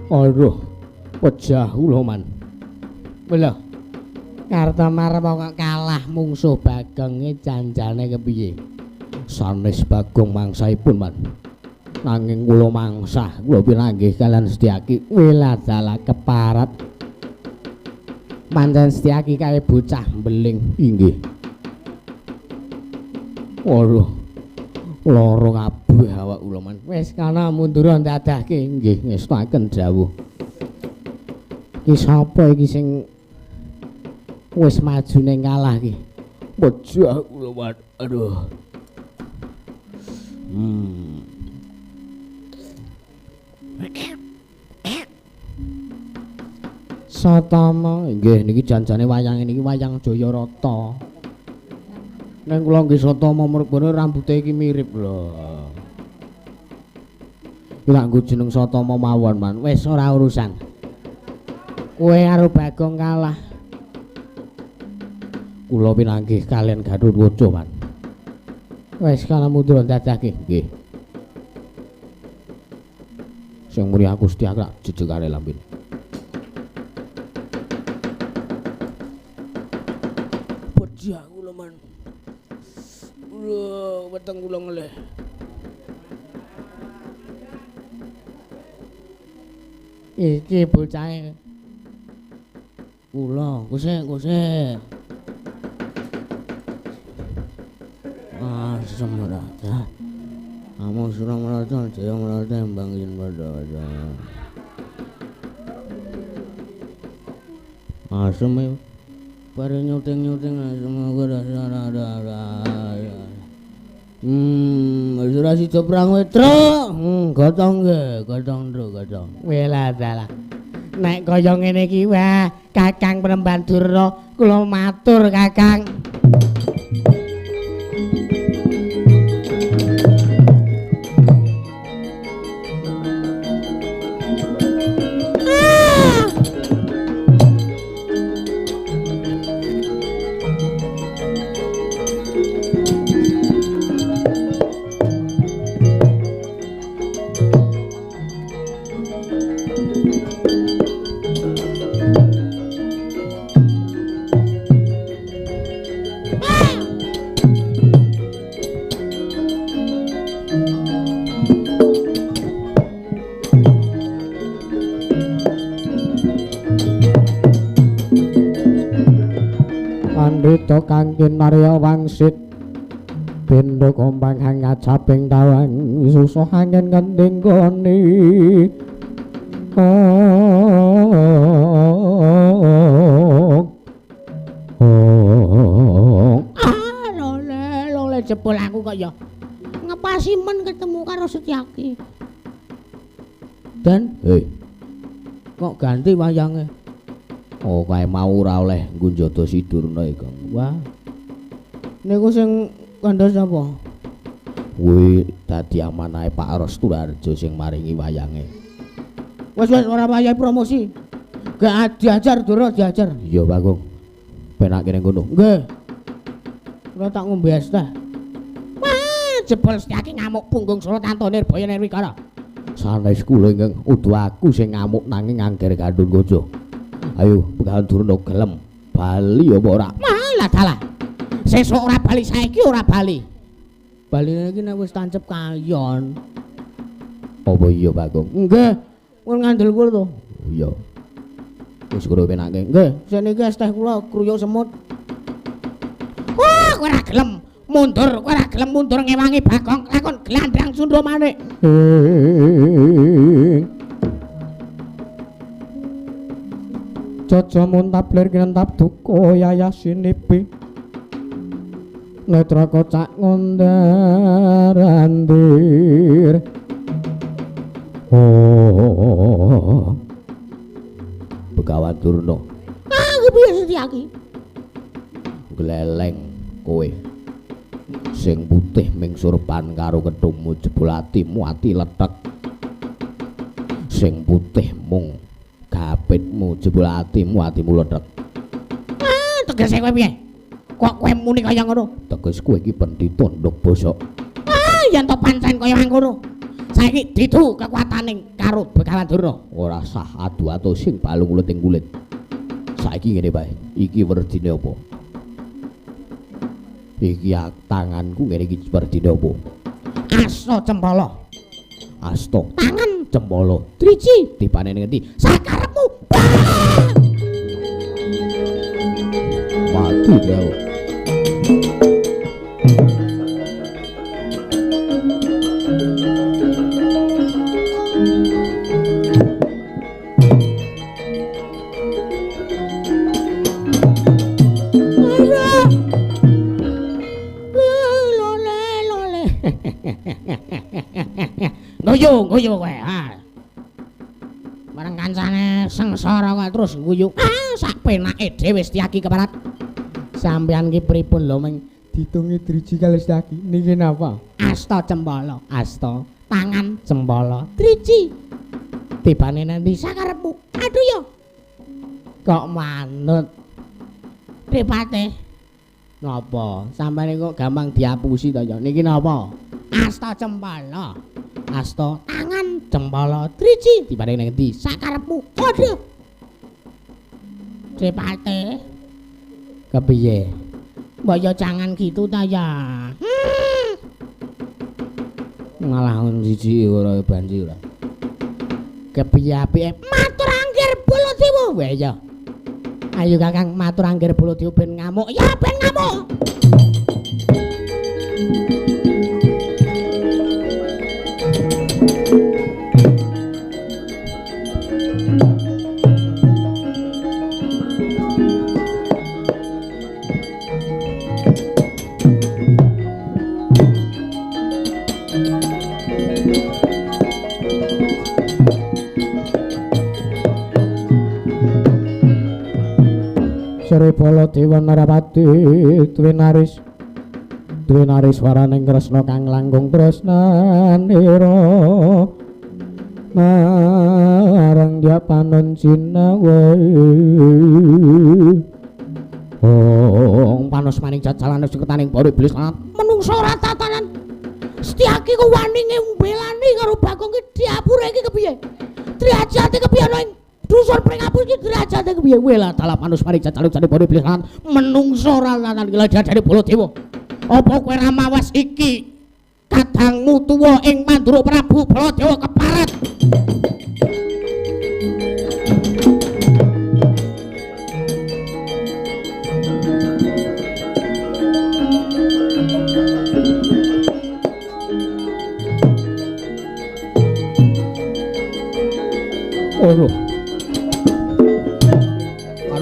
Aduh, pejah kula man. Lho. Kartamar kok kalah mungsuh Bagong janjane kepiye? Sanes Bagong mangsaipun man. Nanging kula mangsah, kula pinanggih kalian Setyaki Wiladala keparat. Pancen Setyaki kae bocah beling inggih. Aduh. Loro kabeh awak kula man. Wis kana mundur ndadahke nggih ngestaken dawuh. Ki sapa iki sing wis maju ning kalah iki? Bocah kula man. Aduh. Satama nggih niki janjane wayang niki wayang Jayarata. Neng kula nggih Satama mergane rambuté iki mirip lho. Iki lak nggo jeneng Satama mawon man. Wis ora urusan. Kowe karo Bagong kalah. Kula pinanggih kalian Gatotkaca man. Wis kana mundur dadake nggih. Sing muri aku Setyaki jejegare lambene. Pejah kula man. Weteng kula ngelih. Iki bocahe. Kula, kusik. Semrata. Among Suramrata, Jaya Marata embangin pada. Asem bare nyuting asem ada. Ora sida prang wetra. Gotong nggih, gotong. Wela dalah. Nek kaya ngene iki wah, Kakang Penemban Durna kula matur Kakang. Rita kang kinarya wangsit pindha kombang hangat caping tawang susah angin ngending goni lole jebol aku kok ya ngepasi men ketemu karo Setyaki dan kok ganti wayange oh kae mau ora oleh nggo njodo Sidurna iki wah niku sing kandha sapa kuwi dadi amanahe Pak Resturarjo sing maringi wayange wis ora wayahe promosi gak diajar Dora diajar iya Bagong penak kene ngono nggih ora tak ngombe es teh wah jebol Setyaki ngamuk punggung Sura Tantonir Boyo Nirwikara sanes kula ingkang udu aku sing ngamuk nanging angger kandhun gojo ayo Begawan Durna gelem bali apa ora malah dalah sesuk ora bali saiki ora bali baline iki nek wis tancep kayon apa iya Bagong nggih mun ngandel kula to iya wis kula penake nggih seniki es teh kula kruyuk semut wah kowe ora gelem mundur kowe ora gelem mundur ngewangi Bagong lakon glandang Sundra Manik Caca muntap lir kinentap duka yayasinipi netra kocak ngondarandir Begawan Durna kepiye Setyaki gleleng kowe sing putih mingsurpan karo kethumu jebul atimu ati letek sing putih mung gapitmu jebul atimu letek tegese kowe piye kok kowe muni kaya ngono teges kowe iki pendhita nduk bosok yen to pancen kaya mangkono saiki ditu kekuataning karo Begawan Durna ora sah adu atau sing balung ulet ing kulit saiki ngene bae iki werdine apa iki tanganku ngene iki werdine apa asta cempala asta tangan cempala driji dipane ning endi sakarepmu mati lho guyu kowe bareng kancane sengsara kok terus guyu sak penake dhewe Setyaki keparat sampeyan ki pripun lho ming ditungi driji kali Setyaki niki napa asta cempala asta tangan cempala driji tibane nanti sakarepmu aduh yo kok manut Tripate napa sampeyan kok gampang diapusi to ya niki napa asta cempala asta tangan cempala driji dibanding nang endi sakarepmu aduh Tripate kepiye mbok yo jangan gitu ta ya malah siji ora banjir kepiye apike matur anggir Baladewa wae ya ayo Kakang matur anggir Baladewa ben ngamuk ya ben ngamuk Sri Baladewa Narapati duwe naris waraning tresna kang langkung tresnanira marang dia panon sinawe panos maning jajalan seketaning para iblis menungso ora tatanan Setyaki ku wani ngembelani karo Bagong ki diapure iki kepiye Triajate kepiye ning dusun pringapus iki derajate kepiye wela dalah manus maring jajaluk jane para iblis menungso ora tatanan iki dari Baladewa apa kowe ra mawas iki kadangmu tuwa ing Mandura Prabu Baladewa keparat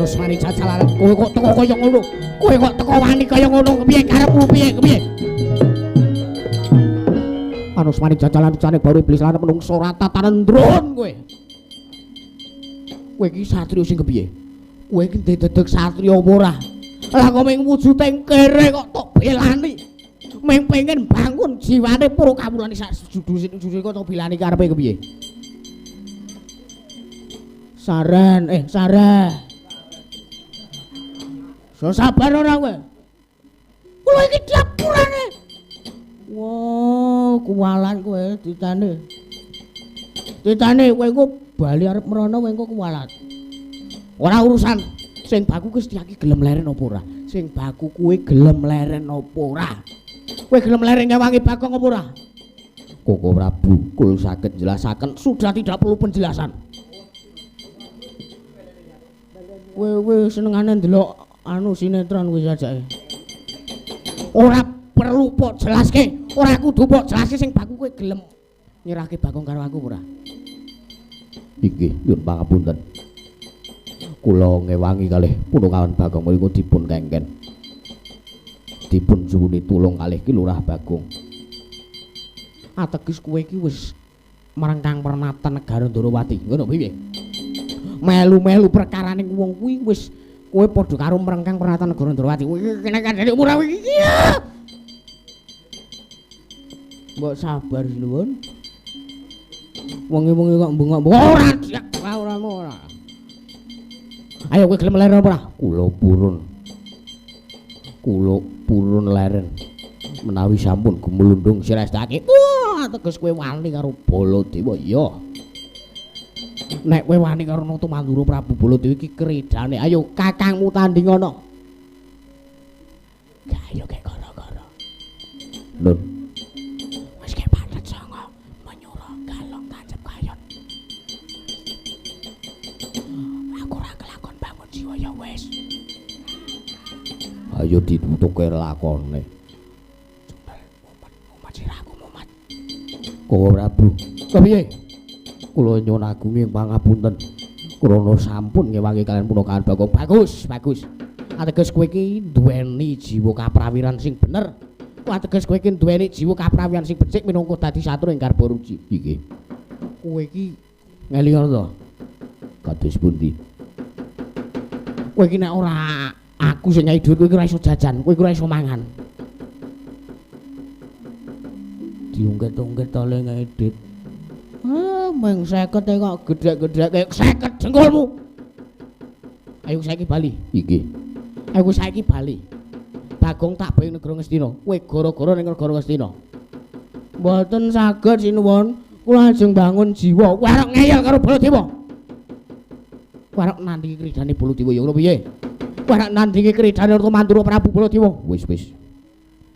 Anusmani Jajalan kowe kok teko kaya ngono kowe kok teko wani kaya ngono kepiye karepmu piye Anusmani Jajalan jane baru iblis lan menungso ora tatanen ndron kowe iki satriya sing kepiye kowe iki dedeg satriya apa ora lah kok ming wujude kere kok tok belani ming pengen bangun jiwane para kawulane sak judul kok tok belani karepe kepiye Saran so sabar ora kowe kula iki dapurane wah kuwalan kowe ditane kowe engko bali arep merono kowe engko kuwalan ora urusan sing baku wis iki gelem leren apa ora sing baku kuwi gelem leren apa ora kowe gelem leren ngewangi Bagong apa ora Koko Prabu kula saged jelasaken sudah tidak perlu penjelasan kowe senengane ndelok anu sinetron kuwi sajake. Ora perlu pok jelaske, ora kudu pok jelaske sing baku kowe gelem nyerahke Bagong karo aku ora. Iki nyuwun pangapunten. Kula ngewangi kalih Punakawan Bagong menika dipun kengken. Dipun suwuni tulung kalih Ki Lurah Bagong. Ateges kowe iki wis merengkang pernatan negara Ndarawati. Ngono piye? Melu-melu perkaraning wong kuwi wis kowe padha karo merengkang pernatan negara Ndarawati. Kene kandhane umur iki. Mbok sabar nuwun. Wengi-wengi kok bengok-bengok ora. Ayo kowe gelem leren apa ora? Kula purun leren. Menawi sampun gumulundung sirestake. Wah, teges kowe wani karo Baladewa ya. Nek kowe wani karo Nata Mandura Prabu Baladewa iki kredane. Ayo kakangmu tanding ana. Ayo kek gara-gara. Nun. Wis kek patet sanga menyura galong tancep kayon. Aku ora kelakon bangun jiwa ya wis. Ayo ditutuke lakone. Mumat siraku mumat. Koko Prabu. Kepiye? Kula nyuwun agunging pangapunten. Krana sampun ngewangi kalian Punakawan Bagong. Bagus. Ateges kowe iki duweni jiwa kaprawiran sing bener. Ateges kowe iki duweni jiwa kaprawiran sing becik minangka dadi satru ing Garba Ruci. Iki. Kowe iki ngelingan to. Kados pundi? Kowe iki nek ora aku sing nyai dhuwit kowe iki ora iso jajan, kowe iki ora iso mangan. Diungket-ungket tole ngedit. Meng 50 kok gedhek-gedhek kaya 50 jengkolmu. Ayo saiki bali. Iki. Ayo saiki bali. Bagong tak bayi negara Ngastina. Kowe gara-gara ning negara Ngastina. Mboten saged sinuwun, kula ajeng bangun jiwa. Kowe arep ngeyel karo Baladewa. Kowe arep nandhingi kridane Baladewa ya ngono piye? Kowe arep nandhingi kridane Nata Mandura Prabu Baladewa. Wis.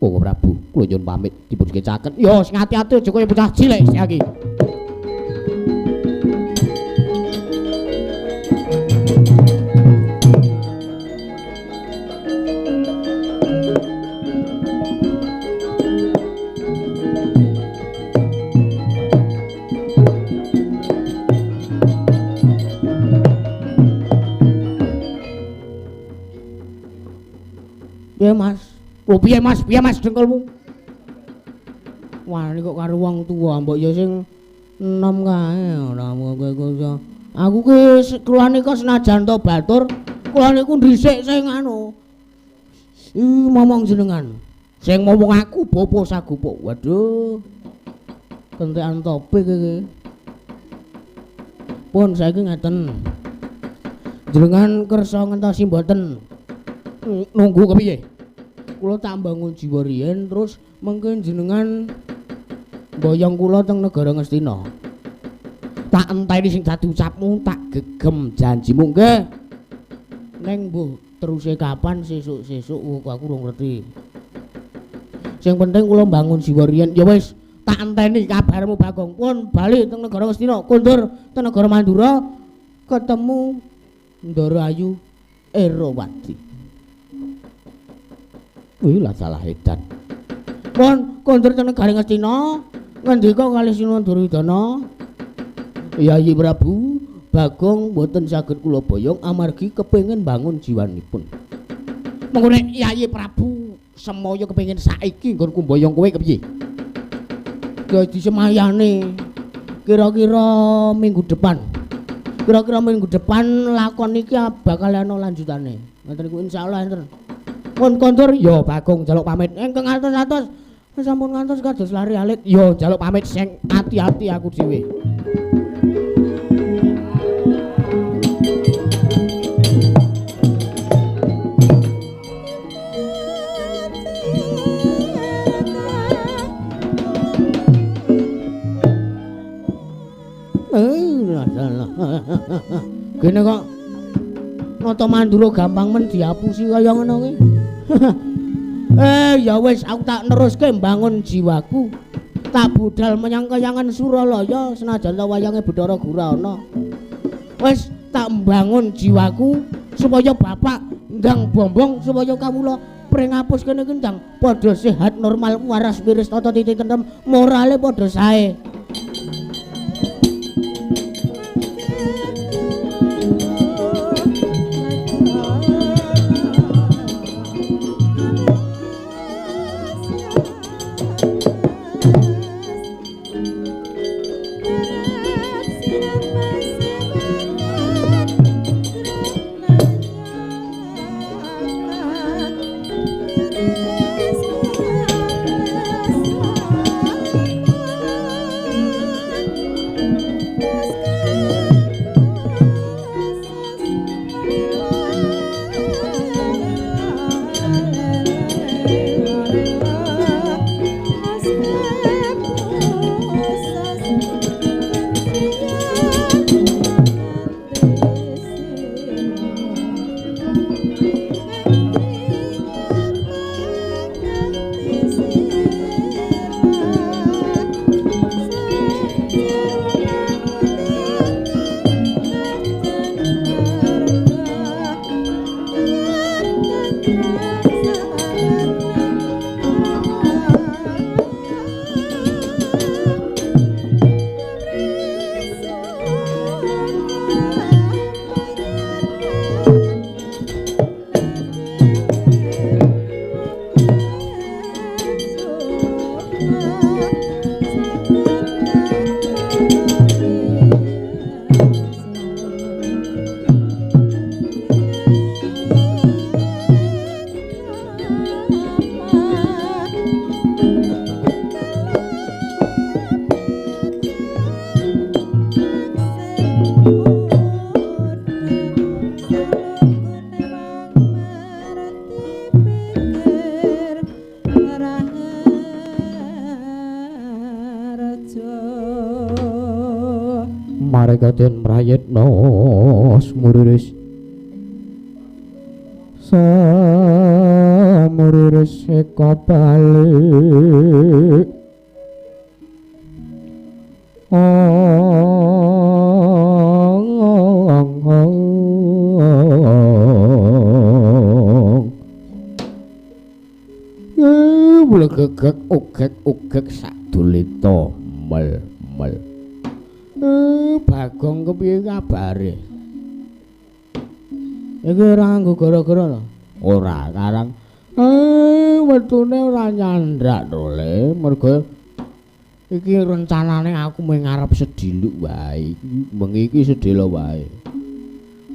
Koko Prabu, kula nyuwun pamit dipun kecaken. Yo sing ati-ati aja kaya bocah cilik iki. Piye Mas dengkulmu? Wah, ini kok karo wong tuwa, mbok ya sing enom kae ora kowe. Aku ki kula nika senajan to batur, kula niku dhisik sing anu. Momong jenengan. Sing ngomong aku Bapa Sagopa. Waduh. Kentekan topik iki. Pun saiki ngaten. Jenengan kersa ngentosi mboten? Nunggu kepiye? Kula tak bangun jiwa riyen terus mengke jenengan boyong kula teng negara Ngastina. Tak enteni sing dadi ucapmu, tak gegem janjimu nggih. Ning mbuh teruse kapan sesuk-sesuk aku ora ngerti. Sing penting kula bangun jiwa riyen ya wis tak enteni kabarmu Bagong. Pun bali teng negara Ngastina, kondur teng negara Mandura ketemu Ndarayu Erowati. Wih lah salah edan. Pun kondur teng negara Ngastina, ngendika kalih Sinuwun Duryudana. Yayi Prabu, Bagong mboten saged kula boyong amargi kepengin bangun jiwanipun. Monggo nek Yayi Prabu semaya kepengin saiki nggonku boyong kowe kepiye? Ya disemayane kira-kira minggu depan. Kira-kira minggu depan lakon iki bakal ana lanjutane. Ngoten niku insyaallah enten. Pun kondur ya Bagong njaluk pamit. Engkang atos-atos sampun ngantos kados lari alit. Ya njaluk pamit sing ati-ati aku dhewe. Gene kok nata mandura gampang men diapusi kaya ngono kuwi. Ya wis aku tak neruske mbangun jiwaku. Tak budal menyang kayangan Suralaya senajan ta wayange Bathara Gura ana. Wis tak mbangun jiwaku supaya bapak ndang bombong supaya kawula pring apus kene iki ndang padha sehat normal waras wiris tata titi tentrem morale padha sae. Marekaten mrayetna smuriris samuriris eka balik gegek sadulita mel Bagong kepiye kabare? Iki ora nganggo gara-gara to? Ora, karang. Wetune ora nyandrak to, Le. Mergo iki rencanane aku mung ngarep sediluk wae. Bengi iki sedelo wae.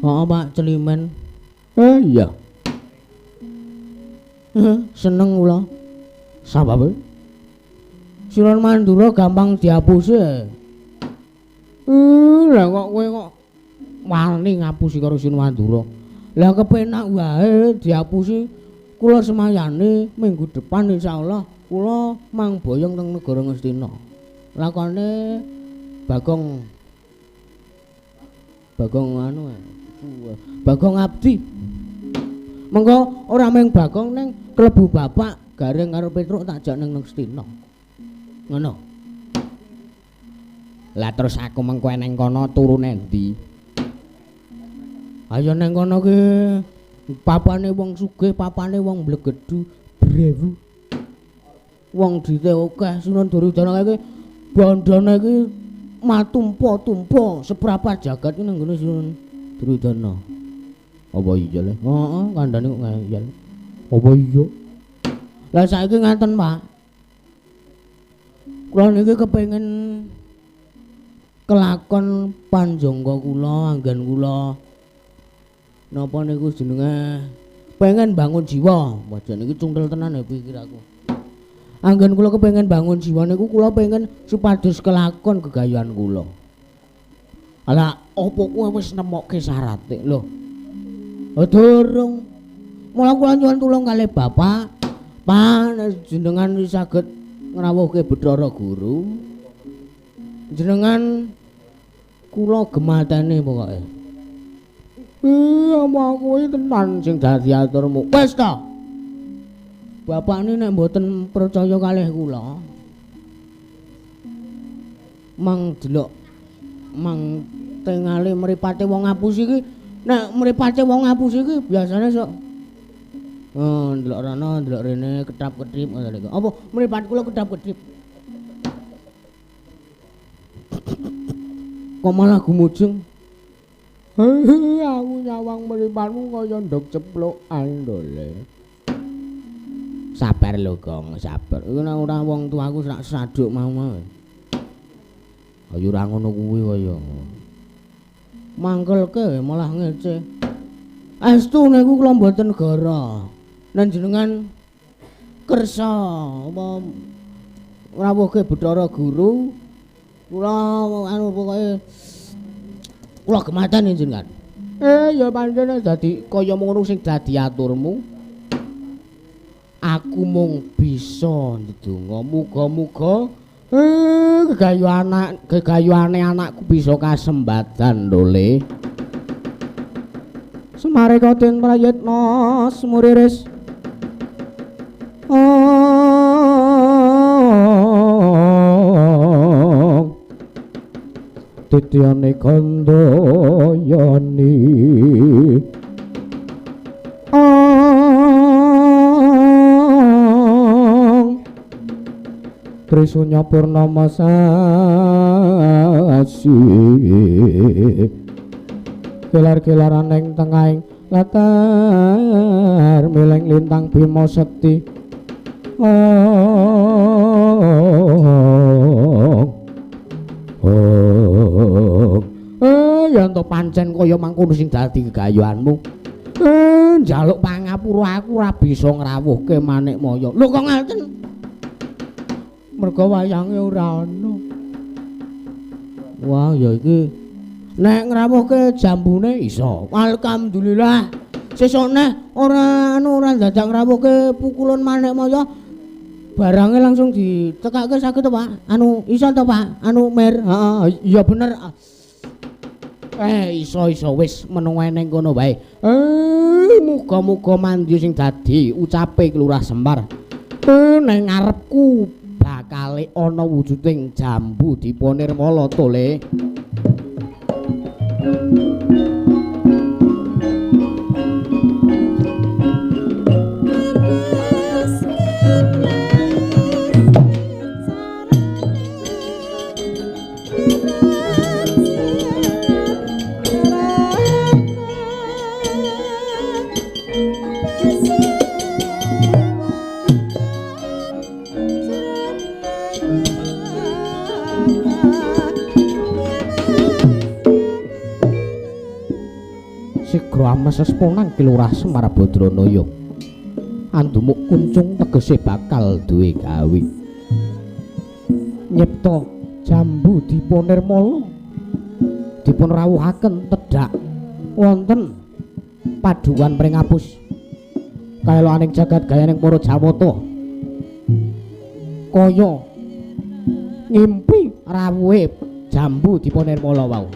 Heeh, Pak Celimen. Iya. Seneng kula. Sababe? Siron Mandura gampang diapusi. Lah kok kowe kok wani ngapusi karo Sin Mandura. Lah kepenak wae diapusi kula semayane minggu depan insyaallah kula mang boyong teng negara Ngastina. Lakone Bagong anu Bagong Abdi. Mengko ora mung Bagong ning klebu bapak gareng karo Petruk tak jak ning Ngastina. Ngono. Lah terus aku mengko neng kono turu nendi? Ayo neng kono ki papane wong sugih, papane wong mblegedu, brewu. Wong dite akeh Sunan Duryudana iki bandane iki matumpa-tumpa seprapat jagat nang ngene Sun Duryudana. Apa iya le? Heeh, kandhane kok ngayal. Apa iya? Lah saiki ngaten, Pak. Kula niki kepengin kelakon panjangga kula, anggen kula. Napa niku jenenge? Pengen bangun jiwa. Wajan iki cungkel tenan ya pikir aku. Anggen kula kepengin bangun jiwa niku kula pengen supados kelakon gegayuhan kula. Ala opo kuwi wis nemokke syarate lho. Durung. Mula kula nyuwun tulung kalih Bapak, jenengan saged ngrawuhke Bathara Guru. Jenengan kula gematene pokoke. Iya, mau kuwi tenan sing dadi aturmu. Wis ta. Bapakne nek mboten percaya kalih kula. Mang delok mang tengale mripate wong ngapus iki. Nek mripate wong ngapus iki biasane sok ndelok rono, ndelok rene, kedap-kedip ngono lho. Apa mripat kula kedap-kedip? Kok malah gumujeng? Aku nyawang mripatmu kaya ndok ceplukan lho le. Sabar lho, Gong, sabar. Iku nek ora wong tuaku sak saduk mau. Ayo ora ngono kuwi kaya. Mangkelke malah ngece. Astu niku kula mboten gara. Nen jenengan kersa apa ngrawuhke Bathara Guru kula anu pokoke kula gematen jenengan. Ya pancen dadi kaya ngono sing dadi aturmu. Aku mung bisa ndedonga muga-muga gegayuhane anakku bisa kasembadan lho Le. Semareka den prayitna semuriris. Tityane kandayani Trisunya purnama sasi Kelar-kelaran ing tengahing latar mileng lintang Bima Sekti. Ya ento pancen kaya mangkono sing dadi gegayuhanmu. Njaluk pangapura aku ora bisa ngrawuhke manik maya. Lho kok ngaten? Merga wayange ora ana. Wah, ya iki nek ngrawuhke jambune iso. Alhamdulillah. Sesuk nek ora dadak ngrawuhke pukulan manik maya. Barange langsung ditekake saged to, Pak? Anu iso to, Pak? Anu mir. Heeh, iya bener. Iso wis menawa ning kono wae. Muga-muga mandya sing dadi ucape Lurah Semar. Ning ngarepku bakale ana wujuding jambu dipunirmala to, Le. Sesponan Ki Lurah Semar Badranaya andumuk kuncung tegese bakal duwe gawe nyipta jambu dipunirmala dipun rawuhaken tedhak wonten paduan pringapus kaelaning jagat gayaning para Jawata kaya ngimpi rawuhe jambu dipunirmala wau.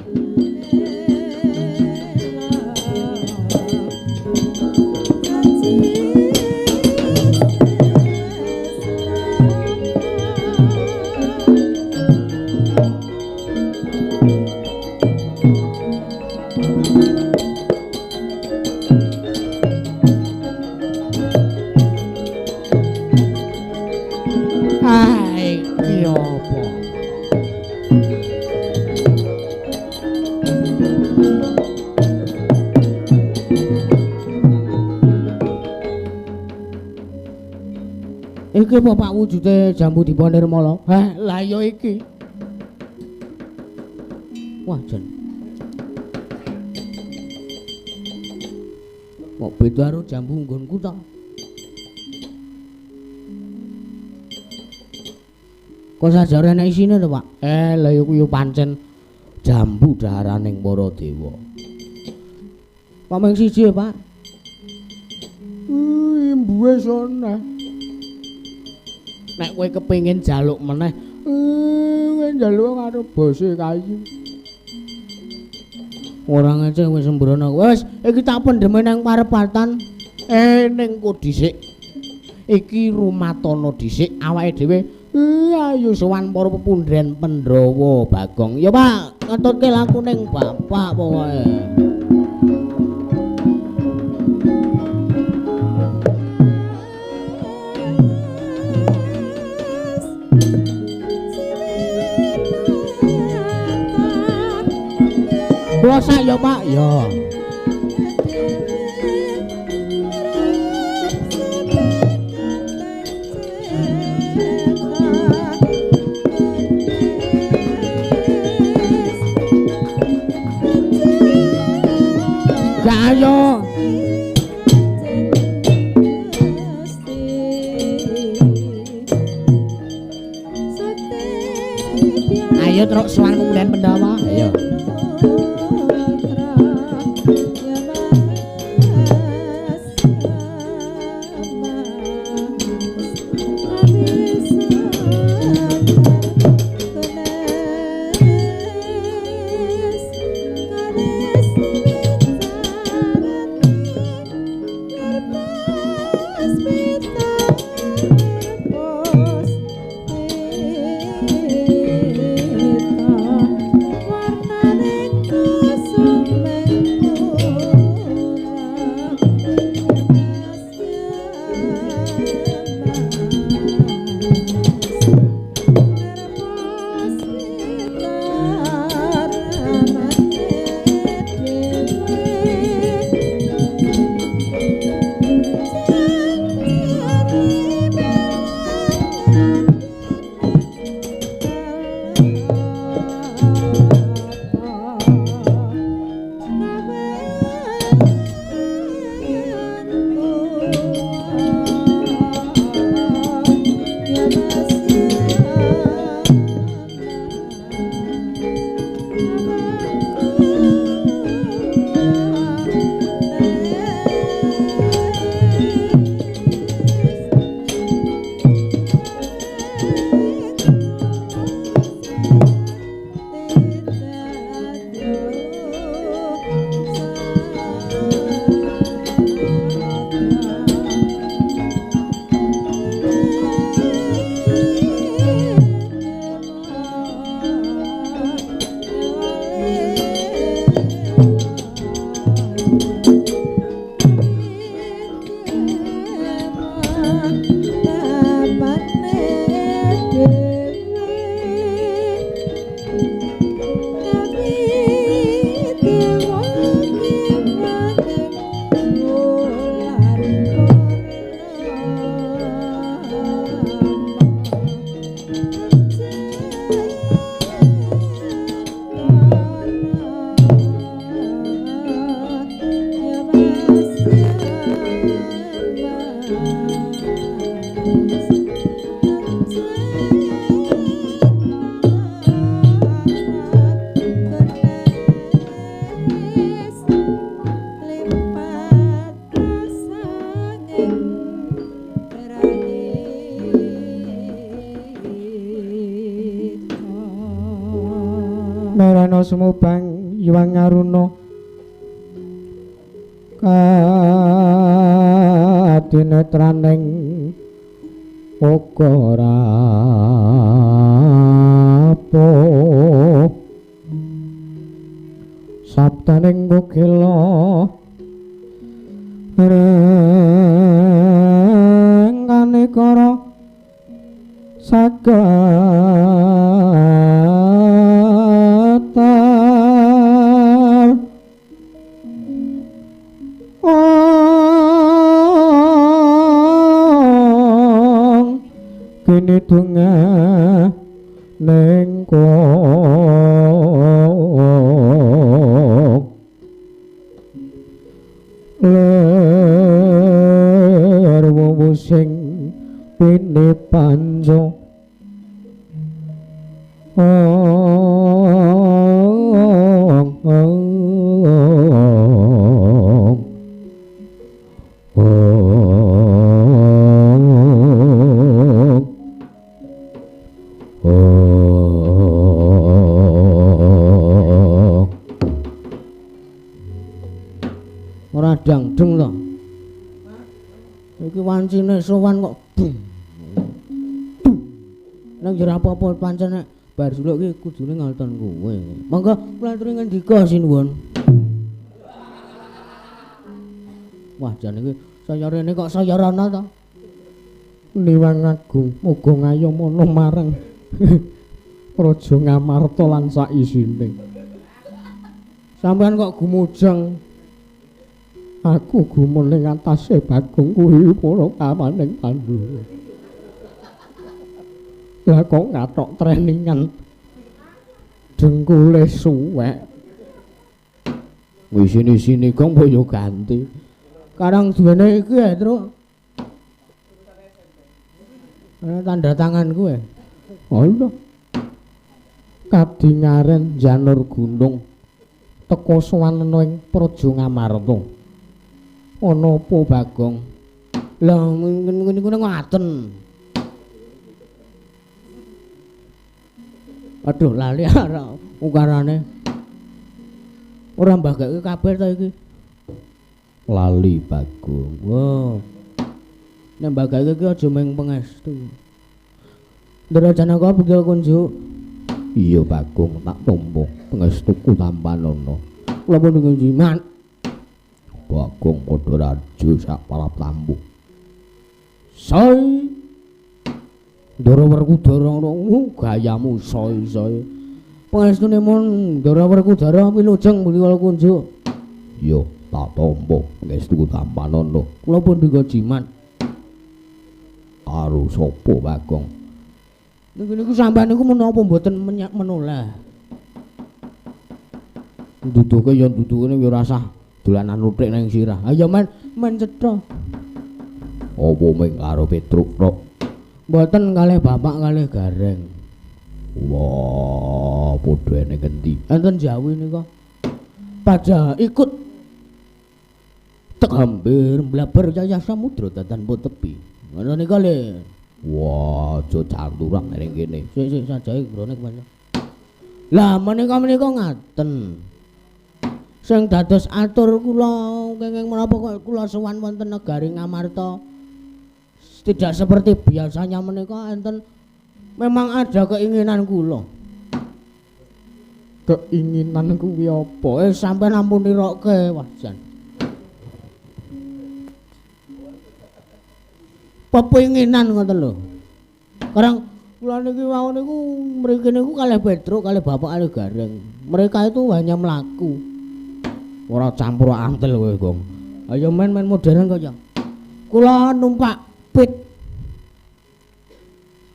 Iki apa Pak wujude jambu dipa nirmala? Lah ya iki. Wah, jan. Kok beda karo jambu nggonku to? Kok sajare ana isine to, Pak? Lha iku yo pancen jambu dhaharaning para dewa. Pameng siji ya, Pak. Imbuhe soneh. Nek kowe kepengin jaluk meneh, kowe njaluk karo bose kayu. Ora ngece wis sembrono. Wis, iki tak pendeme nang parepatan. Ning kok dhisik. Iki rumatana dhisik awake dhewe ayo sowan para pepundhen Pandhawa Bagong. Ya, Pak, ngetutke lakuning Bapak pokoke. Puasa ya Pak ya. Gak ayo. Ayo truk sowan kemudian Pandhawa. Ayo. Narana sumubang Hyang Aruna kadinetraning ukara apa sabdaning gogela rengane kara sagatar pidungah ning kok ler wuwu sing pini panjo ora dangdeng to. Iki wancine sowan kok bum. Nang jero apa-apa pancen nek bar suluk iki kudune ngalton kowe. Monggo kula aturi ngendika sinuwun. Wah, jan iki saya rene kok saya rana to. Niwang Agung muga ngayomono marang Raja Ngamarta lan sak isine. Sampeyan kok gumujeng. Aku gumun ning atase Bagong kuwi para kamaning Pandhawa. Lah kok ngatok treningan dengkule suwek. Wis sini kok yo ganti. Karang duwene iki ya, Truk. Tanda tangan kuwe. Allah. Kadingaren janur gunung teka sowanena ing Praja Ngamarta. Ana apa Bagong? Lah ngene ngaten. Aduh lali ora ukarane. Ora mbagake kabar ta iki? Lali Bagong. Wow. Nek mbagake iki aja mung pangestu. Ndara Janaka bugil kunjuk. Iya Bagong tak tampa pangestuku tampanana. Kula pun njiman. Bagong padha rajo sak palap lambu. Soy. Ndara Werkudara gayamu soy. Pangestune mun Ndara Werkudara wilujeng muli kula kunjuk. Iya tak tampa pangestuku tampanana. Kula pun jiman. Karo sapa Bagong? Niku sampean niku menapa mboten menoleh. Duduke ya dudukene ya ora usah dolanan nuthik nang sirah. Ayo men cetha. Apa ming karo Petruk tok? Mboten kalih bapak kalih gareng. Wah, padha ene kendi. Enten Jawi nika. Pada ikut tek hampir blabar cahya samudra dadan po tepi. Ngono nika le. Wah, aja canturak ning kene. Sik sajae grone kemana. Lah menika ngaten. Sing dados atur kula kenging menapa kok kula sowan wonten negari Ngamarta. Tidak seperti biasanya menika enten memang ada keinginan kula. Keinginan kuwi apa? Sampeyan ampun nirokke wajan. Pepinginan ngoten lho. Karang kula niki wau niku mriki niku kalih Petruk kalih bapak kalih gareng. Mereka itu hanya mlaku. Ora campur antel kowe, Gong. Ayo men modern kok ya. Kula numpak pit.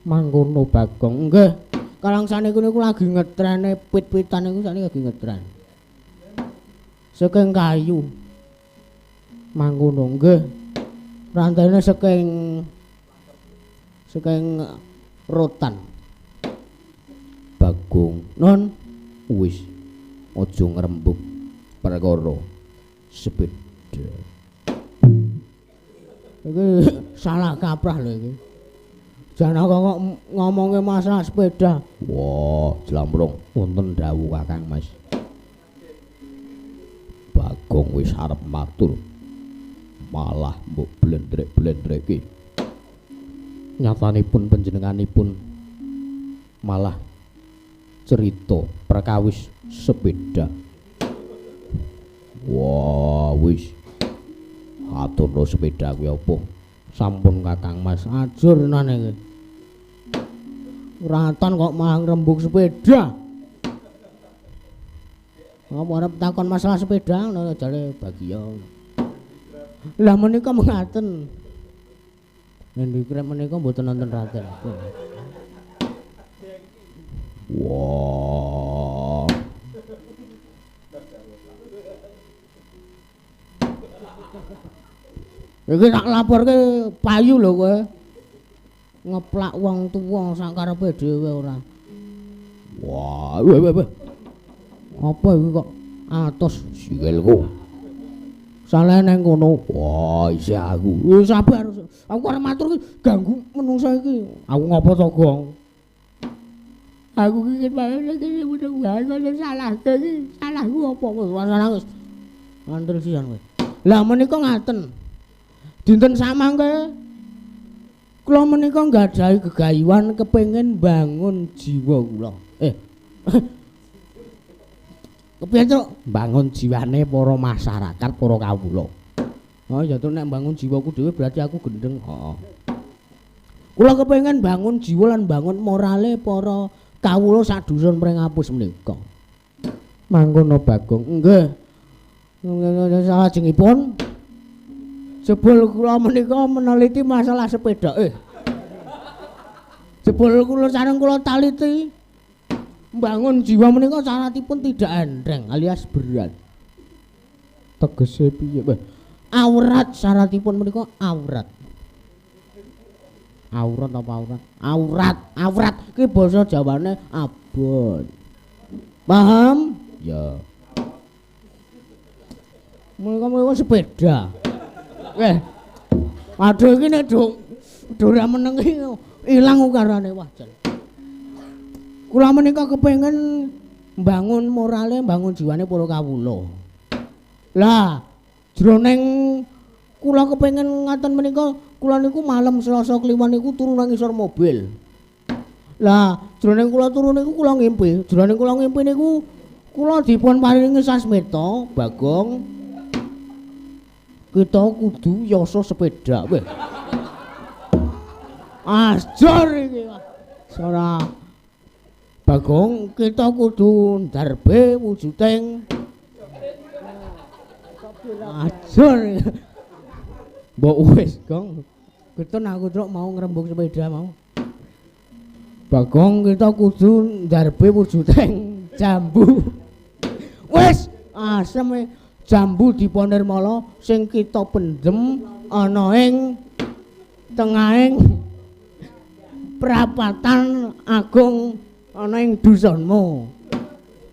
Mangkono Bagong. Nggih. Karang saniku niku lagi ngetrene pit-pitan niku sakniki lagi ngetren. Saking kayu. Mangkono nggih. Rantene saking rotan. Bagong. Non Wis aja ngrembug perkara sepeda. Iki salah kaprah lho iki. Janaka kok ngomongke masalah sepeda. Wah, jlamrung wonten dawuh Kakang Mas. Bagong wis arep matur. Malah mbok blendrek-blendreke. Nyatanipun panjenenganipun malah cerita perkawis sepeda. Wah, wis. Aturno sepeda kuwi apa? Sampun Kakang Mas, ajur tenan iki. Ratan kok malah ngrembug sepeda. Apa arep takon masalah sepeda ngono jare Bagya. Lah menika mengaten. Nek dikira menika mboten wonten raten. Wah. Iki tak laporke payu lho kowe. Ngeplak wong tuwa sak karepe dhewe ora. Wah, weh. Apa iki kok atos sikilku? Salah nang kono. Wah, isih aku. Wis sabar. Aku arep matur iki ganggu menungsa iki. Aku ngopo to, Gong? Aku iki iki mudah-mudahan salah iki. Salahku apa wis nangis. Mantel sian kowe. Lah menika ngaten. Dinten samangke kula menika nggadahi gegayuhan kepengin bangun jiwa kula. Kepiye to bangun jiwane para masyarakat, para kawula. Oh ya to nek bangun jiwaku dhewe berarti aku gendeng. Heeh. Kula kepengin bangun jiwa lan bangun morale para kawula sak dusun Pringapus menika. Mangkono Bagong. Nggih. Salajengipun jebul kula menika meneliti masalah sepeda. Jebul kula sareng kula taliti bangun jiwa menika syaratipun tidak enteng alias berat. Tegese piye? Aurat syaratipun menika aurat. Aurat apa aurat? Aurat ki basa Jawane abot. Paham? Ya. Menika sepeda. Aduh iki nek ora meneng ilang ukarane wajan. Kula menika kepengin mbangun morale, mbangun jiwane para kawula. Lah, jroning kula kepengin ngaten menika, kula niku malam Selasa Kliwon niku turu nang ngisor mobil. Lah, jroning kula turu niku kula ngimpi. Jroning kula ngimpi niku kula dipun paringi sasmita, Bagong. Kita kudu yasa sepeda. Weh. Ajar iki. Ora Bagong, kita kudu ndarbe wujuding ajar. Mbok wis, Gong. Keton aku truk mau ngrembug sepeda mau. Bagong, kita kudu ndarbe wujuding jambu. Wis, asem jambu Diponirmala sing kita pendem ana ing tengahing prapatan agung ana ing dusunmu.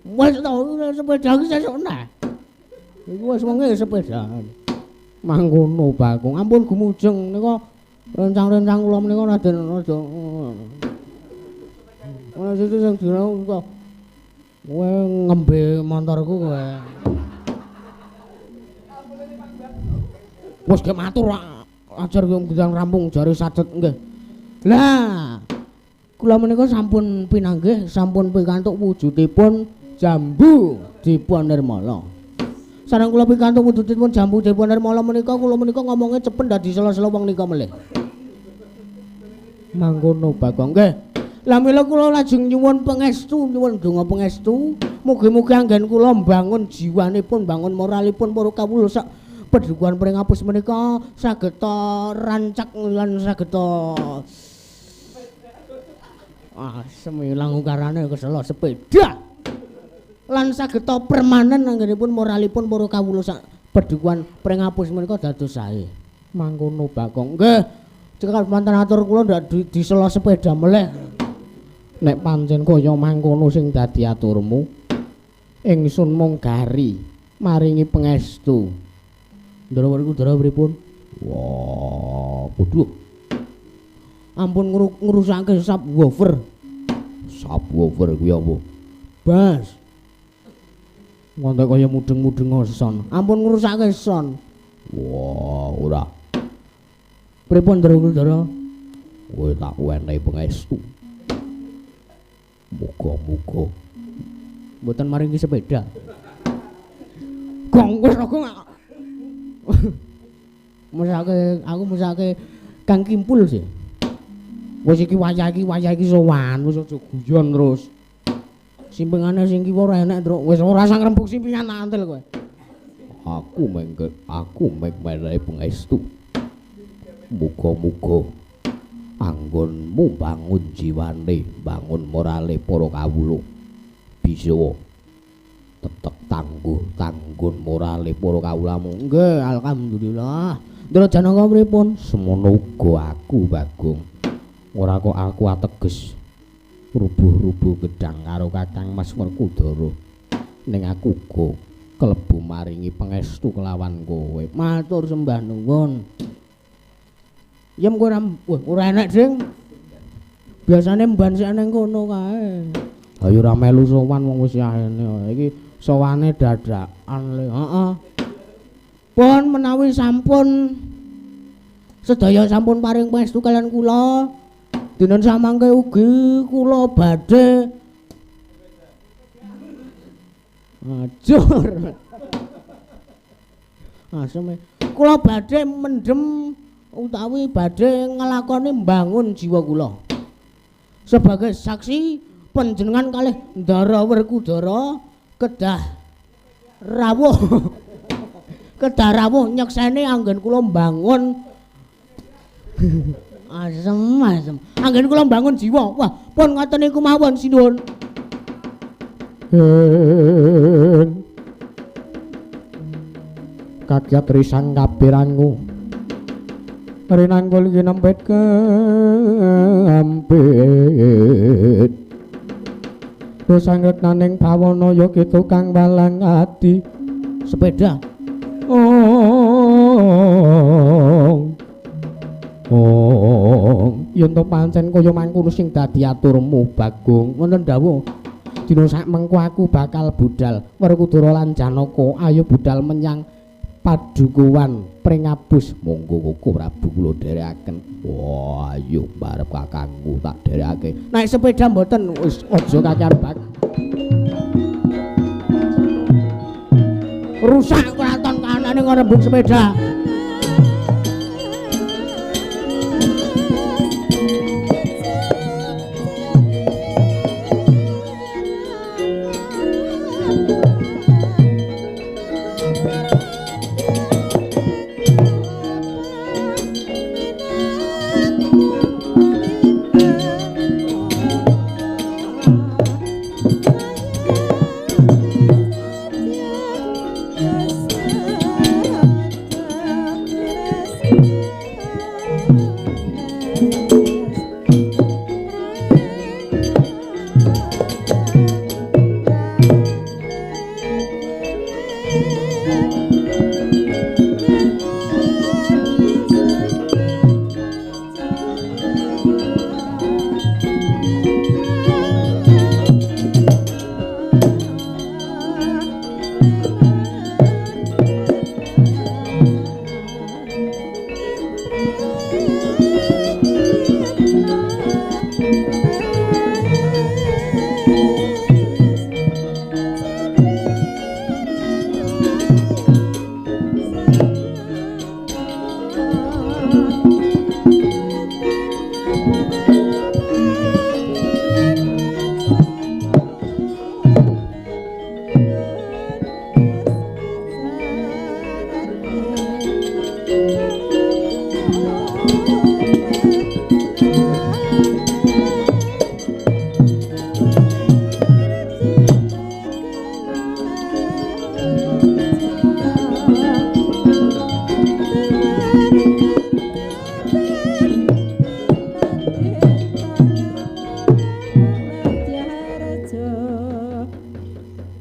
Wis to sepeda iki sesuk neh. Iku wis wengi sepedaan. Mangkono Bagong. Ampun gumujeng nika rencang-rencang kula menika raden aja. Ana situ sing dina kok kowe ngembe montorku kowe. Wis ge matur ajar gedang rampung jare sadet nggih. Lah kula menika sampun pinanggih sampun pikantuk wujudipun jambu Diponirmala. Sareng kula pikantuk wujudipun jambu Diponirmala menika kula menika ngomongnya cepet dadi sela-sela wong nika melih. Mangkono Bagong nggih. Lah mila kula lajeng nyuwun pangestu, nyuwun donga pangestu, mugi-mugi anggen kula mbangun jiwanipun, bangun moralipun para kawula sak Padukuhan Pringapus menika saged rancak lan saged semilang ukarane kesela sepeda lan saged permanen anggenipun moralipun para kawula sak Padukuhan Pringapus menika dados sae. Mangkono Bagong. Nggih, cekal mantan atur kula ndak disela sepeda meleh. Nek pancen kaya mangkono sing dadi aturmu, ingsun mung gari maringi pangestu. Ndara pripun? Wah, waduh. Ampun ngrusake subwoofer. Subwoofer kuwi apa? Bas. Ngontek kaya mudeng-mudeng son. Ampun ngrusake son. Wah, ora. Pripun Ndara? Kowe tak wenehi pangestu. Muga-muga mboten maringi sepeda. Gong wis aku mesake Kang Kimpul sih. Wis iki wayah iki sowan, wis aja guyon terus. Simpingane sing kiwa ora enak, Truk. Wis ora sang rembug simpingan antel kowe. Aku mek menehi pangestu. Muga-muga anggonmu bangun jiwane, bangun morale para kawula. Bisa tetep tangguh morale para kawulamu. Nggih, alhamdulillah. Ndara Janaka pripun? Semono uga aku, Bagong. Ora kok aku ateges rubuh-rubuh gedang karo Kakang Mas Werkudara. Ning aku uga klebu maringi pangestu kelawan kowe. Matur sembah nuwun. Yem kowe ora enak, Ding. Biasane mban sik nang kono kae. Ayo ora melu sowan wong wis ahene. Iki sowane dadakan le. Heeh. Pun menawi sampun sedaya sampun paring pangestu kalian kula, dinten samangke ugi kula badhe ajur. Asem kula badhe mendem utawi badhe nglakoni mbangun jiwa kula. Sebagai saksi panjenengan kalih Ndara Werkudara kedah rawuh nyekseni anggen kula mbangun asem anggen kula mbangun jiwa. Wah, pun ngoten niku mawon sinuwun. Kakyat risang kapirangu rinanggul kinempit kempit sangget naning bawana ya kitu kang balang ati Sepeda yen to pancen kaya mangkono sing dadi aturmu, Bagong. Wonten dawuh dina sak mengko aku bakal budal Werkudara lan Janaka. Ayo budal menyang padukuhan Pringabus. Monggo Koko Prabu kula dherekaken. Wah, ayo barep kakangku tak dherekake. naik sepeda mboten wis aja kakean bak. Rusak keraton kanane ngrembug sepeda.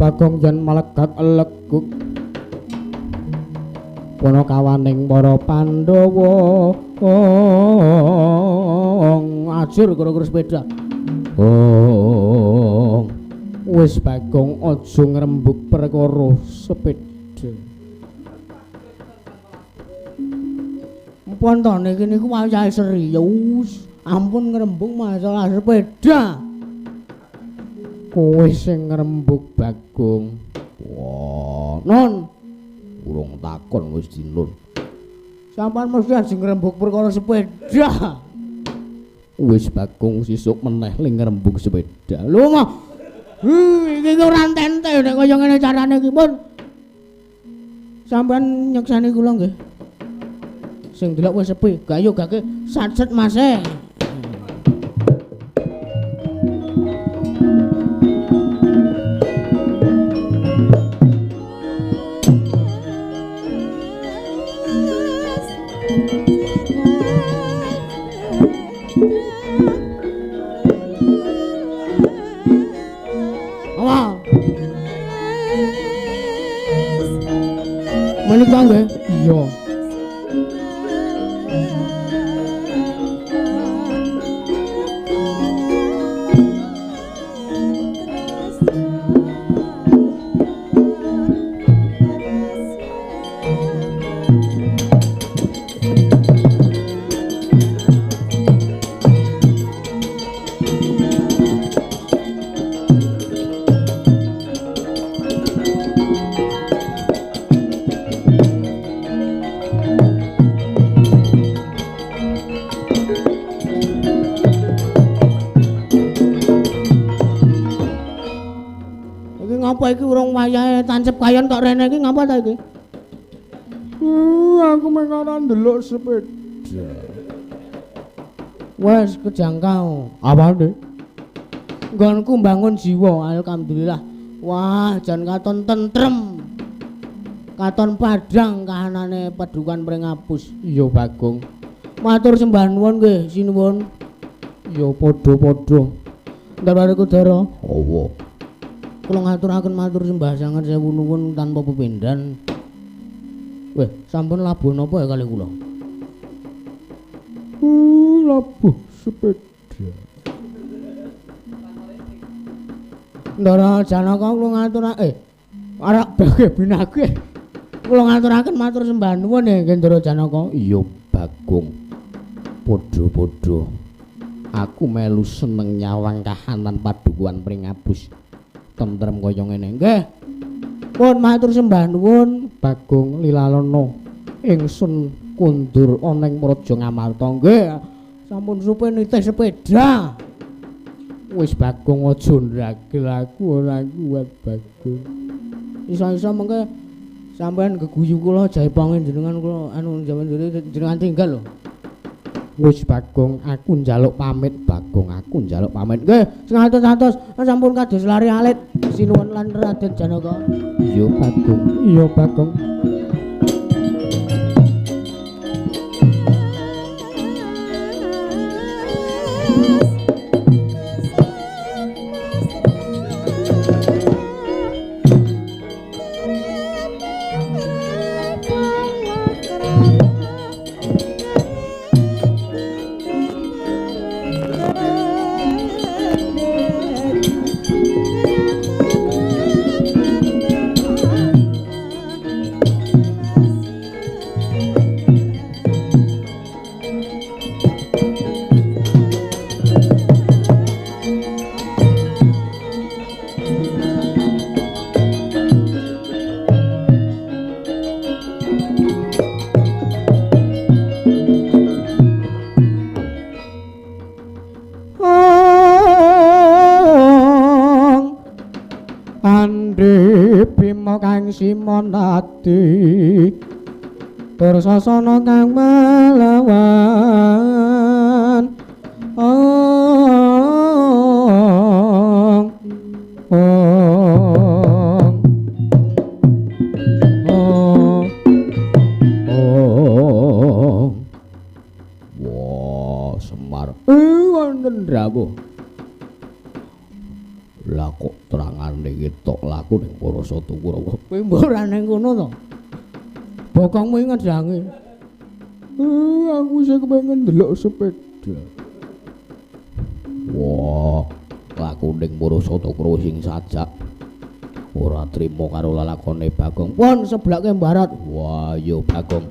Bagong yen melegat leguk punakawaning para Pandhawa Ajur gara-gara sepeda. Wis Bagong aja ngrembug perkara sepeda. Ampun to niki niku wayahe serius. Ampun ngrembug masalah sepeda. Kowe sing ngrembug Bagong. Wah, non. Urung takon wis dinun. Sampeyan mesti ajeng ngrembug perkara sepeda. Wis Bagong sesuk meneh ling ngrembug sepeda. Lho mah. Iki ora entente nek kaya ngene carane iki pun. Sampeyan nyekseni kula nggih. Sing delok wis sepi, gayo gake satset Mas. Apa? Menika nggih? Iya. Ngapa iki urung wayahe tancep kayon kok rene iki ngapa ta iki? Aku mengaran ndelok sepeda. Wes kejangkau. Apane? Nggonku mbangun jiwa, alhamdulillah. Wah, jan katon tentrem. Katon padhang kahanane Padukan Pringapus. Iya, Bagong. Matur sembah nuwun nggih, sinuwun. Iya, padha-padha. Ndara Kudara. Allah. Kula ngaturaken matur sembah sanget sewu nuwun tanpa pepindhan. Weh, sampun labuh napa ya kali kula? Labuh sepeda. Ndara Janaka kula ngaturake arak bage binage. Kula ngaturaken matur sembah nuwun nggih Ndara Janaka. Iya, Bagong. Padha-padha. Aku melu seneng nyawang kahanan Padukuhan Pringabus. Tentrem kaya ngene. Nggih. Pun matur sembah nuwun Bagong Lilalana. Ingsun kundur ana ing Praja Ngamarta. Nggih. Sampun supe nitih sepeda. Wis Bagong aja ndragel aku ora kuat Bagong. Isa-isa mengke sampean geguyu kula jahe panjenengan kula anu jenengan tinggal lho. Wis Bagong, aku njaluk pamit Bagong, aku njaluk pamit. Nggih, sing atus-atus sampun kados lari alit sinuwun lan Raden Janaka. Iya Bagong, iya Bagong. Simonati tur sasana kang melawan wah Semar wonten rawuh lah kok terangane ketok laku ning Parasata Kurawa. Kowe ora ning kono to? Bokongmu ngedange. Aku sing kepengin ndelok sepeda. Wah, laku ning Parasata Kurawa sing sajak. Ora trima karo lalakone Bagong. Pun seblake mbarat. Wah, yo Bagong.